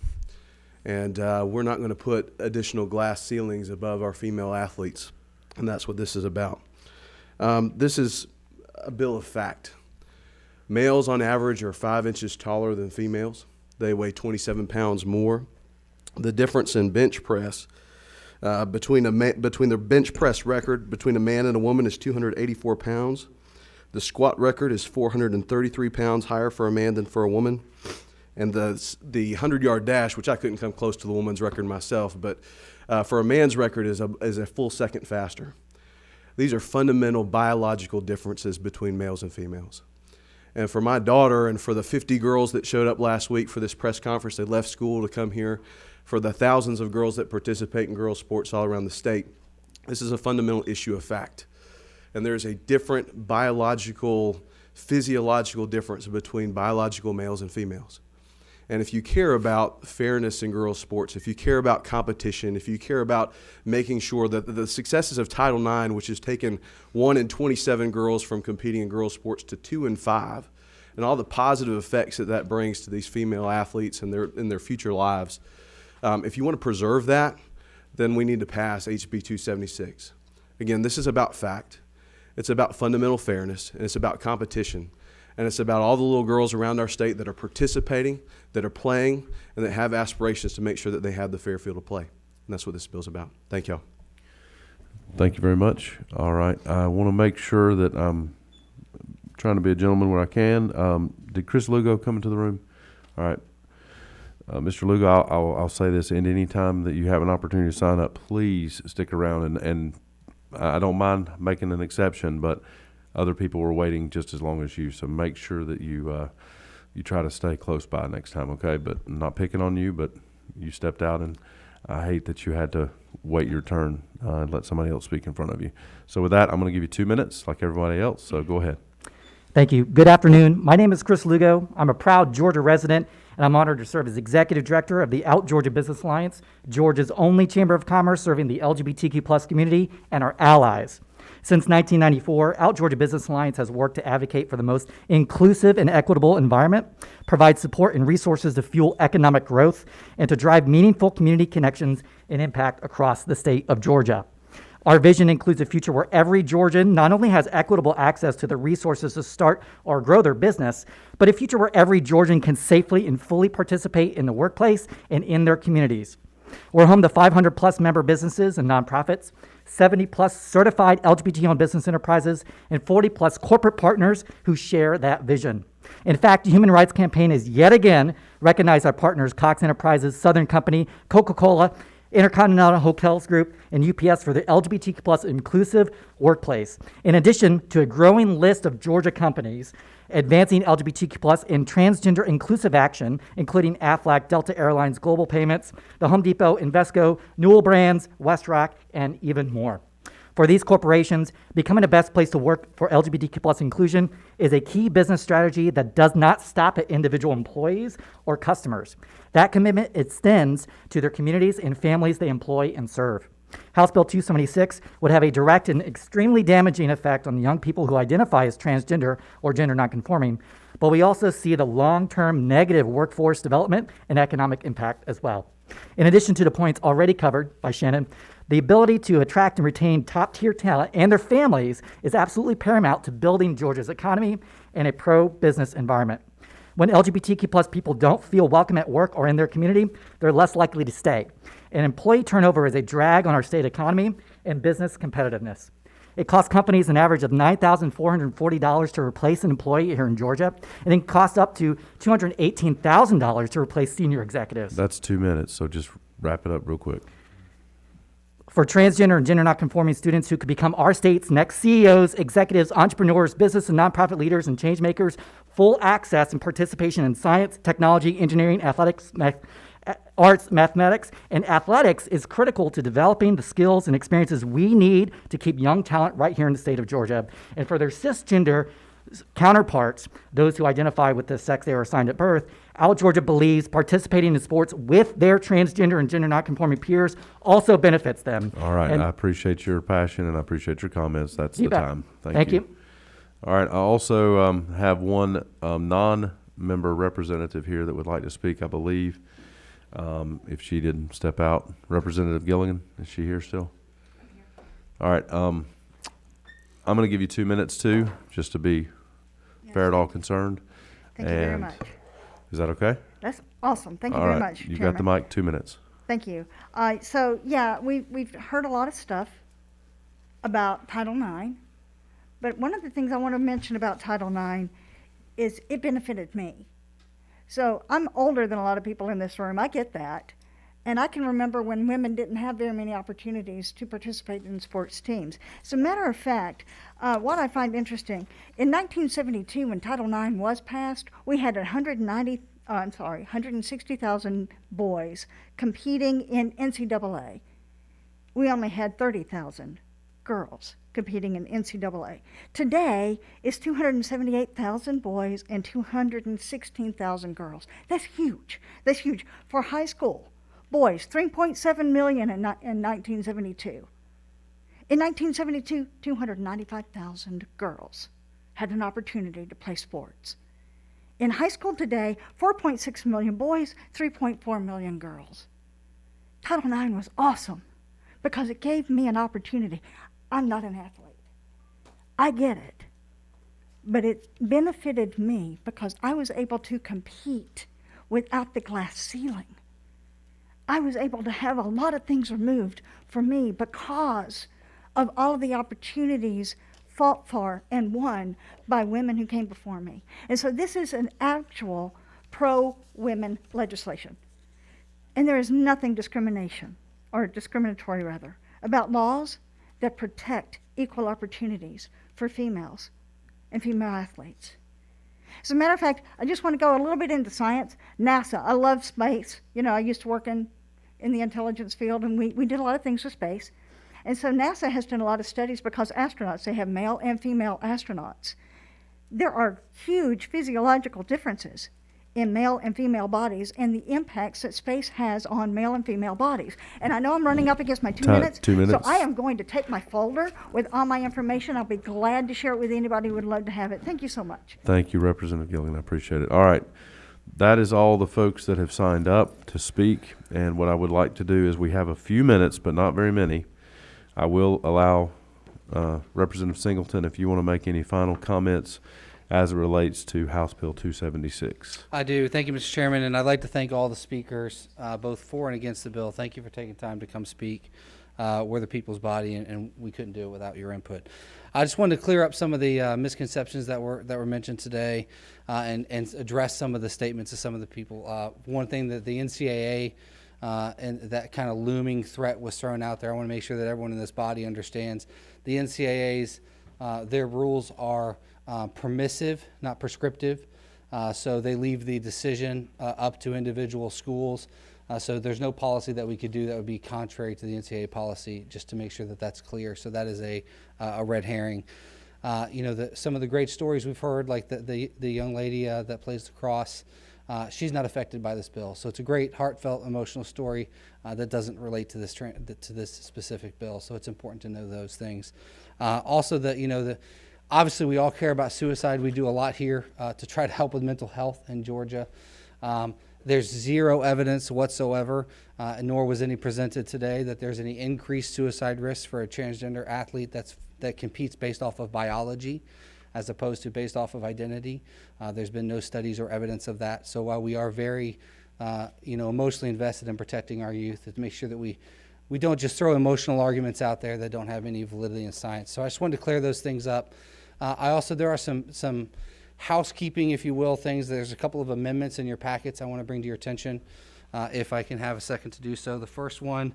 And we're not going to put additional glass ceilings above our female athletes. And that's what this is about. This is a bill of fact. Males on average are 5 inches taller than females. They weigh 27 pounds more. The difference in bench press between their bench press record between a man and a woman is 284 pounds. The squat record is 433 pounds higher for a man than for a woman. And the 100-yard dash, which I couldn't come close to the woman's record myself, but for a man's record is a full second faster. These are fundamental biological differences between males and females. And for my daughter and for the 50 girls that showed up last week for this press conference, they left school to come here, for the thousands of girls that participate in girls' sports all around the state, this is a fundamental issue of fact. And there's a different biological, physiological difference between biological males and females. And if you care about fairness in girls' sports, if you care about competition, if you care about making sure that the successes of Title IX, which has taken 1 in 27 girls from competing in girls' sports to 2 in 5, and all the positive effects that that brings to these female athletes and their future lives. If you want to preserve that, then we need to pass HB 276. Again, this is about fact. It's about fundamental fairness, and it's about competition. And it's about all the little girls around our state that are participating, that are playing, and that have aspirations to make sure that they have the fair field of play. And that's what this bill's about. Thank y'all. Thank you very much. All right. I want to make sure that I'm trying to be a gentleman when I can. Did Chris Lugo come into the room? All right. Mr. Lugo, I'll say this, and any time that you have an opportunity to sign up, please stick around. And I don't mind making an exception, but other people were waiting just as long as you, so make sure that you try to stay close by next time, okay? But I'm not picking on you, but you stepped out, and I hate that you had to wait your turn and let somebody else speak in front of you. So with that, I'm going to give you 2 minutes like everybody else, so go ahead. Thank you. Good afternoon. My name is Chris Lugo. I'm a proud Georgia resident, and I'm honored to serve as Executive Director of the Out Georgia Business Alliance, Georgia's only chamber of commerce serving the LGBTQ+ community and our allies. Since 1994, Out Georgia Business Alliance has worked to advocate for the most inclusive and equitable environment, provide support and resources to fuel economic growth, and to drive meaningful community connections and impact across the state of Georgia. Our vision includes a future where every Georgian not only has equitable access to the resources to start or grow their business, but a future where every Georgian can safely and fully participate in the workplace and in their communities. We're home to 500+ member businesses and nonprofits, 70+ certified LGBT-owned business enterprises, and 40+ corporate partners who share that vision. In fact, the Human Rights Campaign has yet again recognized our partners, Cox Enterprises, Southern Company, Coca-Cola, Intercontinental Hotels Group, and UPS for the LGBTQ+ inclusive workplace. In addition to a growing list of Georgia companies advancing LGBTQ+ and transgender inclusive action, including Aflac, Delta Airlines, Global Payments, the Home Depot, Invesco, Newell Brands, WestRock, and even more. For these corporations, becoming the best place to work for LGBTQ+ inclusion is a key business strategy that does not stop at individual employees or customers. That commitment extends to their communities and families they employ and serve. House Bill 276 would have a direct and extremely damaging effect on the young people who identify as transgender or gender nonconforming, but we also see the long-term negative workforce development and economic impact as well. In addition to the points already covered by Shannon, the ability to attract and retain top-tier talent and their families is absolutely paramount to building Georgia's economy and a pro-business environment. When LGBTQ+ people don't feel welcome at work or in their community, they're less likely to stay. And employee turnover is a drag on our state economy and business competitiveness. It costs companies an average of $9,440 to replace an employee here in Georgia, and it costs up to $218,000 to replace senior executives. That's 2 minutes, so just wrap it up real quick. For transgender and gender nonconforming students who could become our state's next CEOs, executives, entrepreneurs, business and nonprofit leaders, and change makers, full access and participation in science, technology, engineering, athletics, arts, mathematics, and athletics is critical to developing the skills and experiences we need to keep young talent right here in the state of Georgia. And for their cisgender counterparts, those who identify with the sex they were assigned at birth, Out Georgia believes participating in sports with their transgender and gender nonconforming peers also benefits them. All right, and I appreciate your passion and I appreciate your comments. That's You the bet. time. Thank you. All right, I also have one non-member representative here that would like to speak, I believe. If she didn't step out, Representative Gilligan, is she here still? All right, I'm going to give you 2 minutes too, just to be fair at all concerned. Thank you very much. Is that okay? That's awesome. Thank you All very right, much, you Chairman. got the mic, 2 minutes. Thank you. So, yeah, we've heard a lot of stuff about Title IX, but one of the things I want to mention about Title IX is it benefited me. So I'm older than a lot of people in this room. I get that. And I can remember when women didn't have very many opportunities to participate in sports teams. As a matter of fact, what I find interesting, in 1972, when Title IX was passed, we had 160,000 boys competing in NCAA. We only had 30,000 girls competing in NCAA. Today, it's 278,000 boys and 216,000 girls. That's huge. That's huge. For high school, boys, 3.7 million in 1972. In 1972, 295,000 girls had an opportunity to play sports. In high school today, 4.6 million boys, 3.4 million girls. Title IX was awesome because it gave me an opportunity. I'm not an athlete. I get it. But it benefited me because I was able to compete without the glass ceiling. I was able to have a lot of things removed for me because of all of the opportunities fought for and won by women who came before me. And so this is an actual pro-women legislation. And there is nothing discriminatory about laws that protect equal opportunities for females and female athletes. As a matter of fact, I just want to go a little bit into science. NASA, I love space. You know, I used to work in the intelligence field, and we did a lot of things with space. And so NASA has done a lot of studies because astronauts, they have male and female astronauts. There are huge physiological differences in male and female bodies and the impacts that space has on male and female bodies. And I know I'm running up against my 2 minutes. 2 minutes. So I am going to take my folder with all my information. I'll be glad to share it with anybody who would love to have it. Thank you so much. Thank you, Representative Gilligan. I appreciate it. All right. That is all the folks that have signed up to speak. And what I would like to do is we have a few minutes, but not very many. I will allow Representative Singleton, if you want to make any final comments as it relates to House Bill 276. I do. Thank you, Mr. Chairman, and I'd like to thank all the speakers, both for and against the bill. Thank you for taking time to come speak. We're the people's body, and we couldn't do it without your input. I just wanted to clear up some of the misconceptions that were mentioned today, and address some of the statements of some of the people. One thing that the NCAA and that kind of looming threat was thrown out there. I want to make sure that everyone in this body understands the NCAA's their rules are permissive, not prescriptive. So they leave the decision up to individual schools. So there's no policy that we could do that would be contrary to the NCAA policy, just to make sure that that's clear. So that is a red herring. You know, some of the great stories we've heard, like the young lady that plays lacrosse, she's not affected by this bill. So it's a great, heartfelt, emotional story that doesn't relate to this specific bill. So it's important to know those things. Also, obviously, we all care about suicide. We do a lot here to try to help with mental health in Georgia. There's zero evidence whatsoever, nor was any presented today, that there's any increased suicide risk for a transgender athlete that competes based off of biology as opposed to based off of identity. There's been no studies or evidence of that. So while we are very emotionally invested in protecting our youth, to make sure that we don't just throw emotional arguments out there that don't have any validity in science. So I just wanted to clear those things up. There are some housekeeping, if you will, things. There's a couple of amendments in your packets I want to bring to your attention, if I can have a second to do so. The first one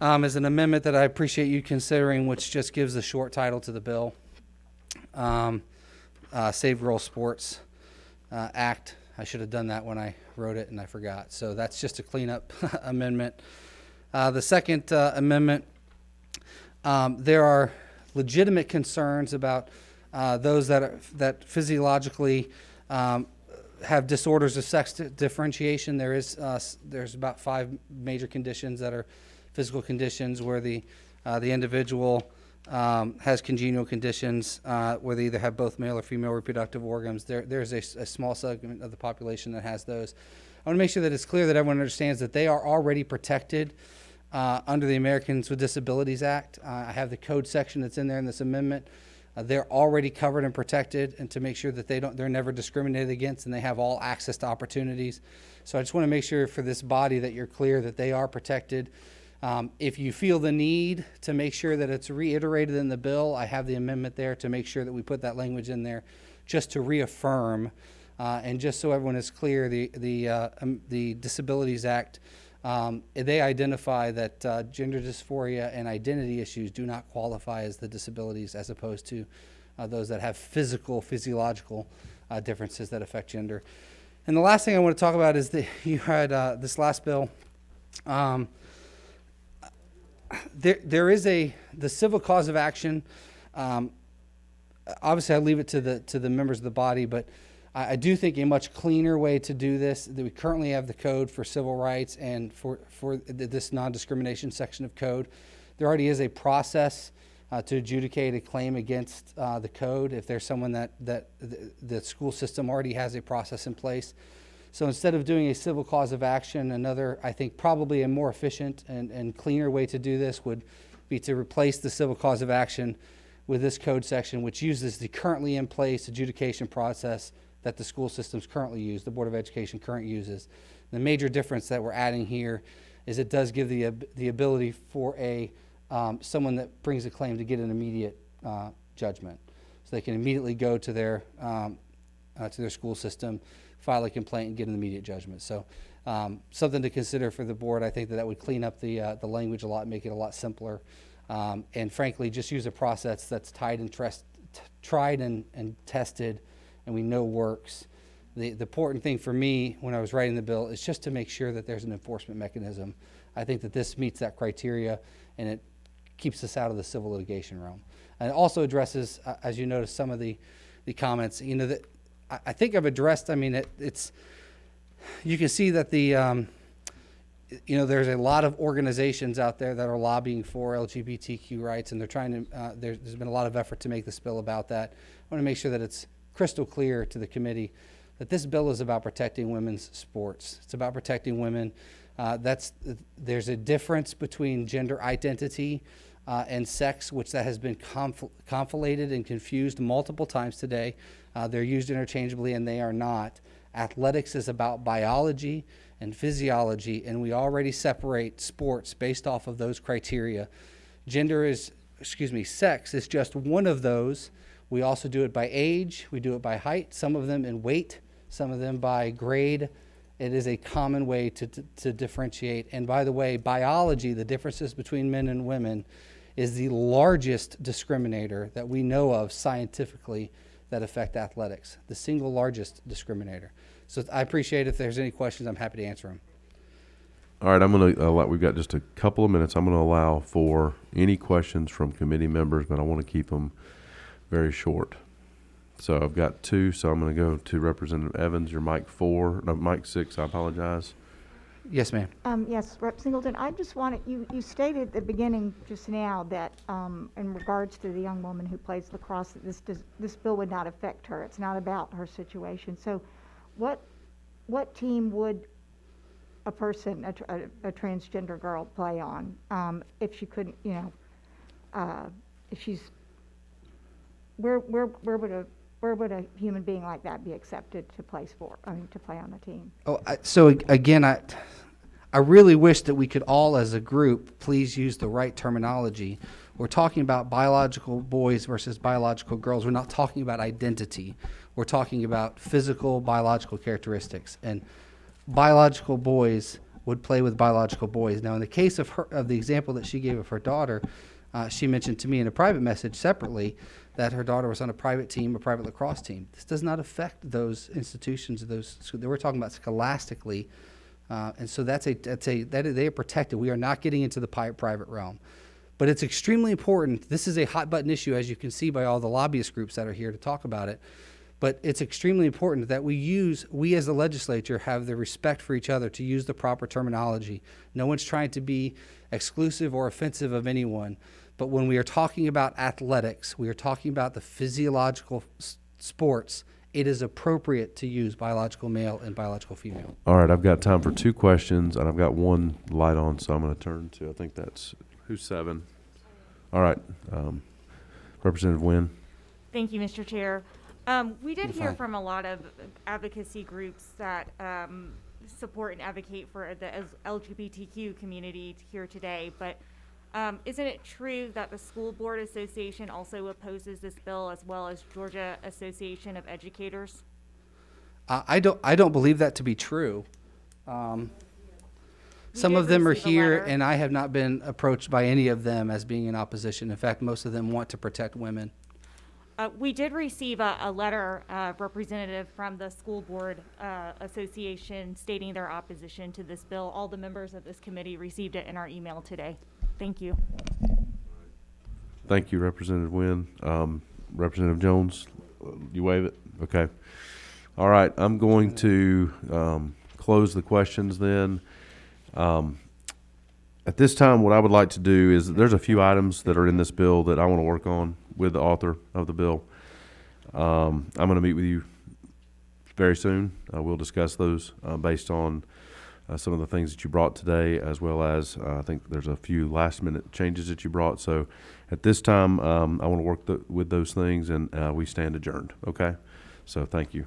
is an amendment that I appreciate you considering, which just gives a short title to the bill. Save Girls Sports Act. I should have done that when I wrote it and I forgot. So that's just a cleanup amendment. The second amendment, there are legitimate concerns about those that physiologically have disorders of sex differentiation. There's about 5 major conditions that are physical conditions where the individual has congenital conditions where they either have both male or female reproductive organs. There's a small segment of the population that has those. I want to make sure that it's clear that everyone understands that they are already protected under the Americans with Disabilities Act. I have the code section that's in there in this amendment. They're already covered and protected, and to make sure that they're never discriminated against and they have all access to opportunities. So I just want to make sure for this body that you're clear that they are protected. If you feel the need to make sure that it's reiterated in the bill, I have the amendment there to make sure that we put that language in there just to reaffirm, and just so everyone is clear, the Disabilities Act, they identify that gender dysphoria and identity issues do not qualify as the disabilities, as opposed to those that have physiological differences that affect gender. And the last thing I want to talk about is that you had this last bill. There is the civil cause of action. Obviously, I leave it to the members of the body, but I do think a much cleaner way to do this, that we currently have the code for civil rights and for this non-discrimination section of code. There already is a process to adjudicate a claim against the code if there's someone that the school system already has a process in place. So instead of doing a civil cause of action, another, I think probably a more efficient and cleaner way to do this would be to replace the civil cause of action with this code section, which uses the currently in place adjudication process that the school systems currently use, the Board of Education currently uses. The major difference that we're adding here is it does give the ability for someone that brings a claim to get an immediate judgment. So they can immediately go to their school system, file a complaint, and get an immediate judgment. So something to consider for the board. I think that would clean up the language a lot, make it a lot simpler, and frankly, just use a process that's tried and tested, and we know works. The important thing for me when I was writing the bill is just to make sure that there's an enforcement mechanism. I think that this meets that criteria, and it keeps us out of the civil litigation realm. And it also addresses, as you notice, some of the comments, that I think I've addressed. I mean, it's you can see that there's a lot of organizations out there that are lobbying for LGBTQ rights, and they're trying to, there's been a lot of effort to make this bill about that. I want to make sure that it's crystal clear to the committee that this bill is about protecting women's sports. It's about protecting women. There's a difference between gender identity and sex, which that has been conflated and confused multiple times today. They're used interchangeably, and they are not. Athletics is about biology and physiology, and we already separate sports based off of those criteria. Sex is just one of those. We also do it by age, we do it by height, some of them in weight, some of them by grade. It is a common way to differentiate. And by the way, biology, the differences between men and women, is the largest discriminator that we know of scientifically that affect athletics, the single largest discriminator. So I appreciate if there's any questions, I'm happy to answer them. All right, we've got just a couple of minutes. I'm going to allow for any questions from committee members, but I want to keep them very short. So I've got two, so I'm going to go to Representative Evans. You're mic 6, I apologize. Yes, ma'am. Yes, Rep. Singleton, I just wanted, you stated at the beginning just now that in regards to the young woman who plays lacrosse, that this bill would not affect her. It's not about her situation. So what team would a person, a transgender girl, play on if she couldn't, if she's, where would a human being like that be accepted to play on the team? So again, I really wish that we could all as a group please use the right terminology. We're talking about biological boys versus biological girls. We're not talking about identity. We're talking about physical, biological characteristics. And biological boys would play with biological boys. Now, in the case of the example that she gave of her daughter, she mentioned to me in a private message separately that her daughter was on a private team, a private lacrosse team. This does not affect those institutions, we're talking about scholastically, and so they are protected. We are not getting into the private realm. But it's extremely important. This is a hot button issue, as you can see by all the lobbyist groups that are here to talk about it. But it's extremely important that we as the legislature have the respect for each other to use the proper terminology. No one's trying to be exclusive or offensive of anyone. But when we are talking about athletics, we are talking about the physiological sports, it is appropriate to use biological male and biological female. All right, I've got time for two questions, and I've got one light on, so I'm going to turn to, I think that's, who's 7? All right, Representative Wynn. Thank you, Mr. Chair. We did hear from a lot of advocacy groups that support and advocate for the LGBTQ community here today, but isn't it true that the School Board Association also opposes this bill, as well as Georgia Association of Educators? I don't believe that to be true. Some of them are here, and I have not been approached by any of them as being in opposition. In fact, most of them want to protect women. We did receive a letter, representative from the School Board Association stating their opposition to this bill. All the members of this committee received it in our email today. Thank you. Thank you, Representative Wynn. Representative Jones, you waive it? Okay. All right, I'm going to close the questions then. At this time, what I would like to do is, there's a few items that are in this bill that I want to work on with the author of the bill. I'm going to meet with you very soon. We'll discuss those based on some of the things that you brought today, as well as I think there's a few last-minute changes that you brought. So at this time, I want to work with those things, and we stand adjourned, okay? So thank you.